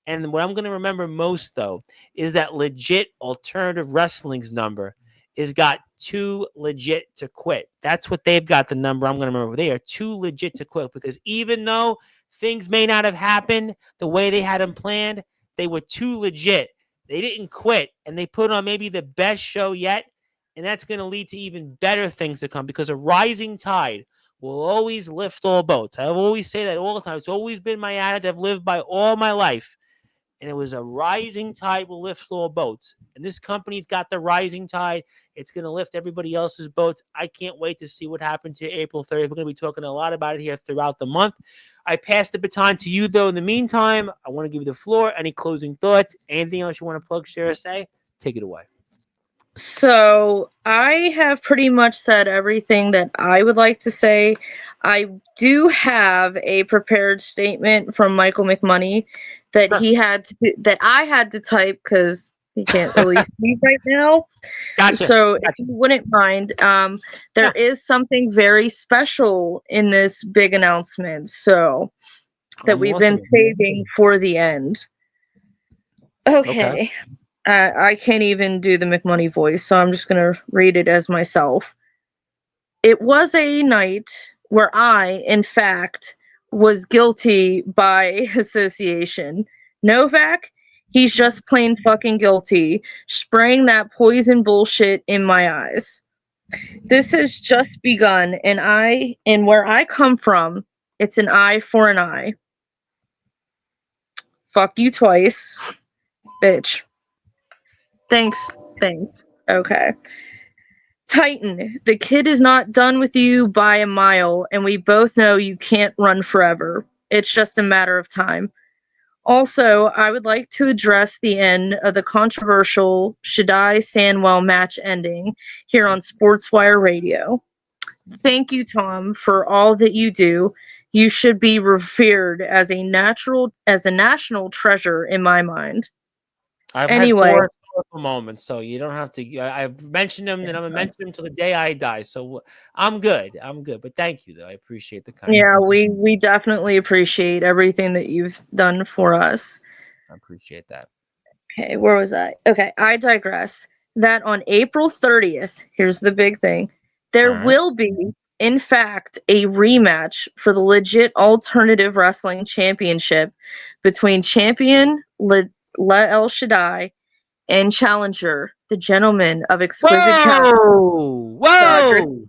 And what I'm going to remember most, though, is that legit alternative wrestling's number is got too legit to quit. That's what they've got, the number I'm going to remember. They are too legit to quit because even though things may not have happened the way they had them planned, they were too legit. They didn't quit, and they put on maybe the best show yet, and that's going to lead to even better things to come because a rising tide will always lift all boats. I always say that all the time. It's always been my adage I've lived by all my life, and it was a rising tide will lift all boats. And this company's got the rising tide. It's going to lift everybody else's boats. I can't wait to see what happens to April 30th. We're going to be talking a lot about it here throughout the month. I pass the baton to you, though. In the meantime, I want to give you the floor. Any closing thoughts? Anything else you want to plug, share, or say? Take it away. So I have pretty much said everything that I would like to say. I do have a prepared statement from Michael McMoney that that I had to type because he can't really see right now. Gotcha. So if you wouldn't mind, there is something very special in this big announcement. So that we've been saving for the end. Okay. I can't even do the McMoney voice, so I'm just going to read it as myself. It was a night where I, in fact, was guilty by association. Novak, he's just plain fucking guilty, spraying that poison bullshit in my eyes. This has just begun, and where I come from, it's an eye for an eye. Fuck you twice, bitch. Thanks. Okay. Titan, the kid is not done with you by a mile, and we both know you can't run forever. It's just a matter of time. Also, I would like to address the end of the controversial Shaddai Sandwell match ending here on Sportswire Radio. Thank you, Tom, for all that you do. You should be revered as a national treasure in my mind. I've had 4 moments, so you don't have to. I've mentioned them, and I'm gonna mention them till the day I die. So I'm good. But thank you, though. I appreciate the kind. Yeah, we definitely appreciate everything that you've done for us. I appreciate that. Okay, where was I? Okay, I digress. That on April 30th, here's the big thing. There will be, in fact, a rematch for the legit alternative wrestling championship between champion La El Shaddai and challenger, the gentleman of exquisite caliber. Whoa!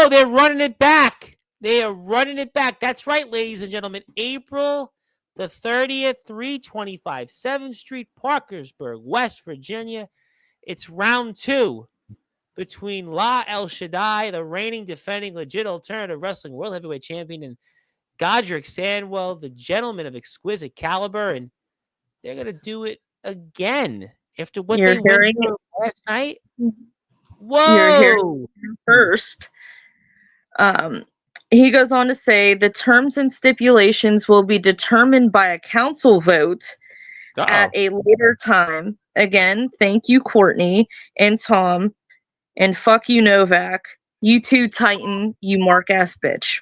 They're running it back. They are running it back. That's right, ladies and gentlemen. April the 30th, 325 7th Street, Parkersburg, West Virginia. It's round 2 between La El Shaddai, the reigning, defending, legit alternative wrestling world heavyweight champion, and Godric Sandwell, the gentleman of exquisite caliber, and they're going to do it again after what they went through last night. Whoa! You're hearing first. He goes on to say the terms and stipulations will be determined by a council vote at a later time. Again, thank you, Courtney and Tom, and fuck you, Novak. You too, Titan, you mark-ass bitch.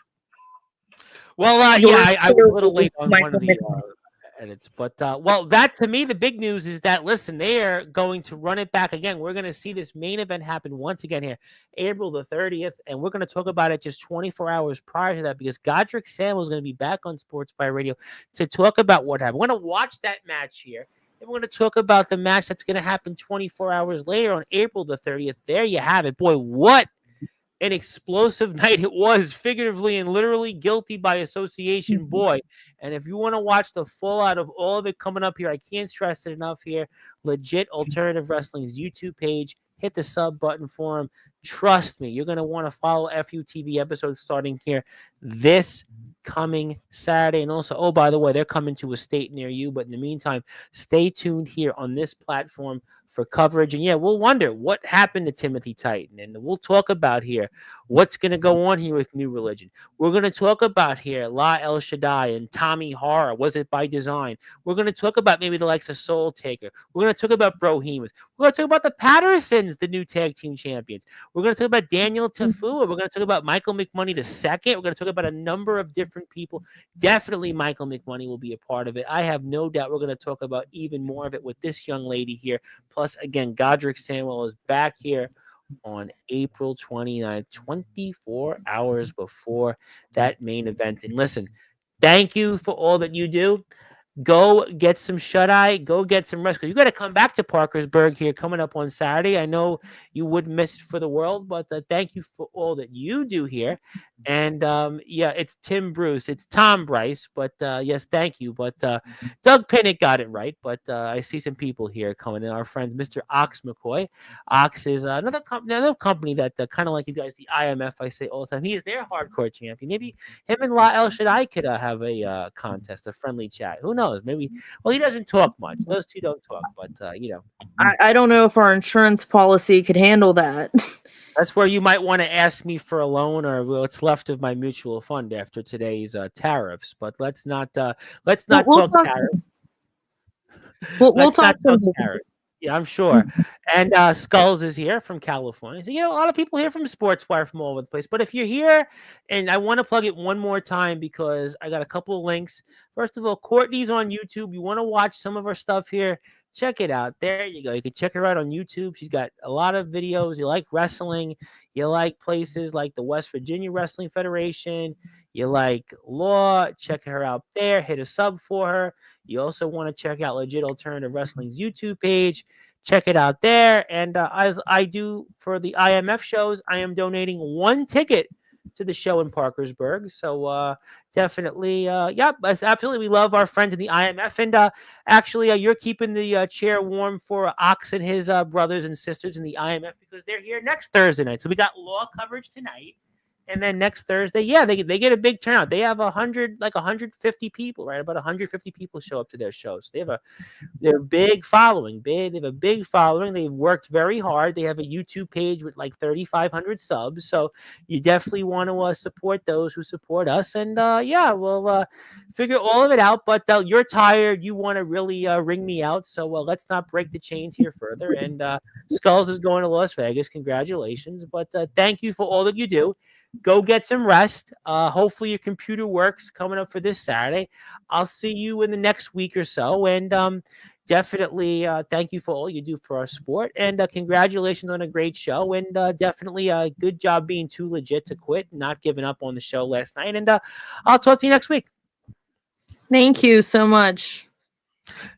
Well, I was a little late on one of the edits, but that to me, the big news is that listen, they are going to run it back again. We're going to see this main event happen once again here, April the 30th, and we're going to talk about it just 24 hours prior to that because Godric Sandwell is going to be back on Sportswire Radio to talk about what happened. We're going to watch that match here, and we're going to talk about the match that's going to happen 24 hours later on April the 30th. There you have it, boy. What an explosive night it was, figuratively and literally, guilty by association, boy. And if you want to watch the fallout of all of it coming up here, I can't stress it enough here. Legit Alternative Wrestling's YouTube page. hit the sub button for him. Trust me, you're going to want to follow FUTV episodes starting here this coming Saturday. And also, oh, by the way, they're coming to a state near you. But in the meantime, stay tuned here on this platform for coverage. And yeah, we'll wonder what happened to Timothy Titan. And we'll talk about here what's going to go on here with New Religion. We're going to talk about here La El Shaddai and Tommy Horror. Was it by design? We're going to talk about maybe the likes of Soul Taker. We're going to talk about Brohemoth. We're going to talk about the Pattersons, the new tag team champions. We're going to talk about Daniel Tafua. We're going to talk about Michael McMoney II. We're going to talk about a number of different people. Definitely Michael McMoney will be a part of it. I have no doubt we're going to talk about even more of it with this young lady here. Plus, again, Godric Samuel is back here on April 29th, 24 hours before that main event. And listen, thank you for all that you do. Go get some shut-eye. Go get some rest. You got to come back to Parkersburg here coming up on Saturday. I know you wouldn't miss it for the world, but thank you for all that you do here. And yeah, it's Tim Bruce. It's Tom Bryce. But yes, thank you. But Doug Pinnick got it right. But I see some people here coming in. Our friends, Mr. Ox McCoy. Ox is another company that kind of like you guys, the IMF, I say all the time. He is their hardcore champion. Maybe him and La El Shaddai could have a contest, a friendly chat. Who knows? Maybe. Well, he doesn't talk much. Those two don't talk, but you know. I don't know if our insurance policy could handle that. That's where you might want to ask me for a loan or what's left of my mutual fund after today's tariffs. But let's not talk tariffs. We'll talk tariffs. Yeah, I'm sure. And Skulls is here from California. So, you know, a lot of people here from Sportswire from all over the place. But if you're here, and I want to plug it one more time because I got a couple of links. First of all, Courtney's on YouTube. You want to watch some of her stuff here, check it out. There you go. You can check her out on YouTube. She's got a lot of videos. You like wrestling. You like places like the West Virginia Wrestling Federation. You like law. Check her out there. Hit a sub for her. You also want to check out Legit Alternative Wrestling's YouTube page. Check it out there. And as I do for the IMF shows, I am donating one ticket to the show in Parkersburg. So definitely, yeah, absolutely. We love our friends in the IMF. And actually, you're keeping the chair warm for Ox and his brothers and sisters in the IMF because they're here next Thursday night. So we got law coverage tonight. And then next Thursday, yeah, they get a big turnout. They have 150 people, right? About 150 people show up to their shows. They're big following. They have a big following. They've worked very hard. They have a YouTube page with like 3,500 subs. So you definitely want to support those who support us. And yeah, we'll figure all of it out. But you're tired. You want to really ring me out. So let's not break the chains here further. And Skulls is going to Las Vegas. Congratulations. But thank you for all that you do. Go get some rest. Hopefully your computer works coming up for this Saturday. I'll see you in the next week or so. And definitely thank you for all you do for our sport. And congratulations on a great show. And definitely a good job being too legit to quit, not giving up on the show last night. And I'll talk to you next week. Thank you so much.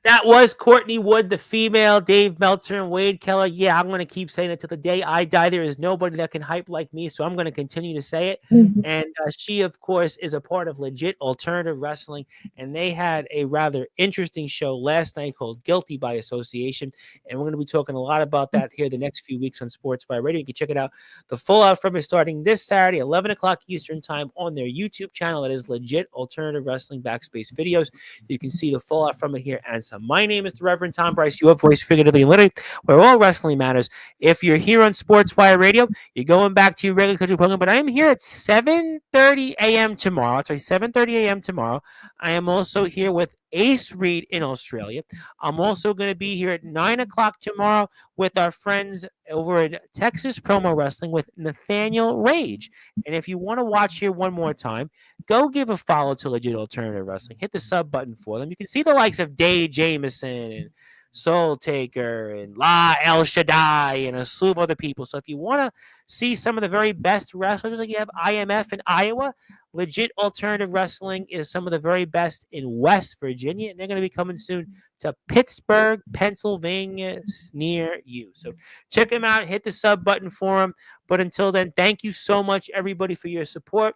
That was Courtney Wood, the female, Dave Meltzer, and Wade Keller. Yeah, I'm going to keep saying it till the day I die. There is nobody that can hype like me, so I'm going to continue to say it. Mm-hmm. And she, of course, is a part of Legit Alternative Wrestling, and they had a rather interesting show last night called Guilty by Association, and we're going to be talking a lot about that here the next few weeks on Sportswire Radio. You can check it out. The full out from it starting this Saturday, 11 o'clock Eastern Time on their YouTube channel. That is Legit Alternative Wrestling Backspace Videos. You can see the full out from it here and some. My name is the Reverend Tom Bryce, your voice figuratively and literally, where all wrestling matters. If you're here on Sportswire Radio, you're going back to your regular country program, but I am here at 7:30 a.m. tomorrow. Sorry, 7:30 a.m. tomorrow. I am also here with Ace Reed in Australia. I'm also going to be here at 9 o'clock tomorrow with our friends over at Texas Promo Wrestling with Nathaniel Rage. And if you want to watch here one more time, go give a follow to Legit Alternative Wrestling. Hit the sub button for them. You can see the likes of Dave Jameson and Soul Taker and La El Shaddai and a slew of other people. So if you want to see some of the very best wrestlers, like you have IMF in Iowa, Legit Alternative Wrestling is some of the very best in West Virginia, and they're going to be coming soon to Pittsburgh, Pennsylvania, near you. So check them out. Hit the sub button for them. But until then, thank you so much, everybody, for your support.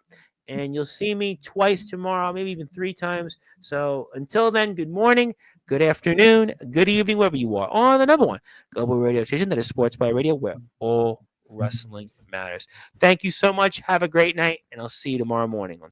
And you'll see me twice tomorrow, maybe even 3 times. So until then, good morning, good afternoon, good evening, wherever you are, on the number one global radio station that is Sportzwire Radio, where all wrestling matters. Thank you so much. Have a great night, and I'll see you tomorrow morning on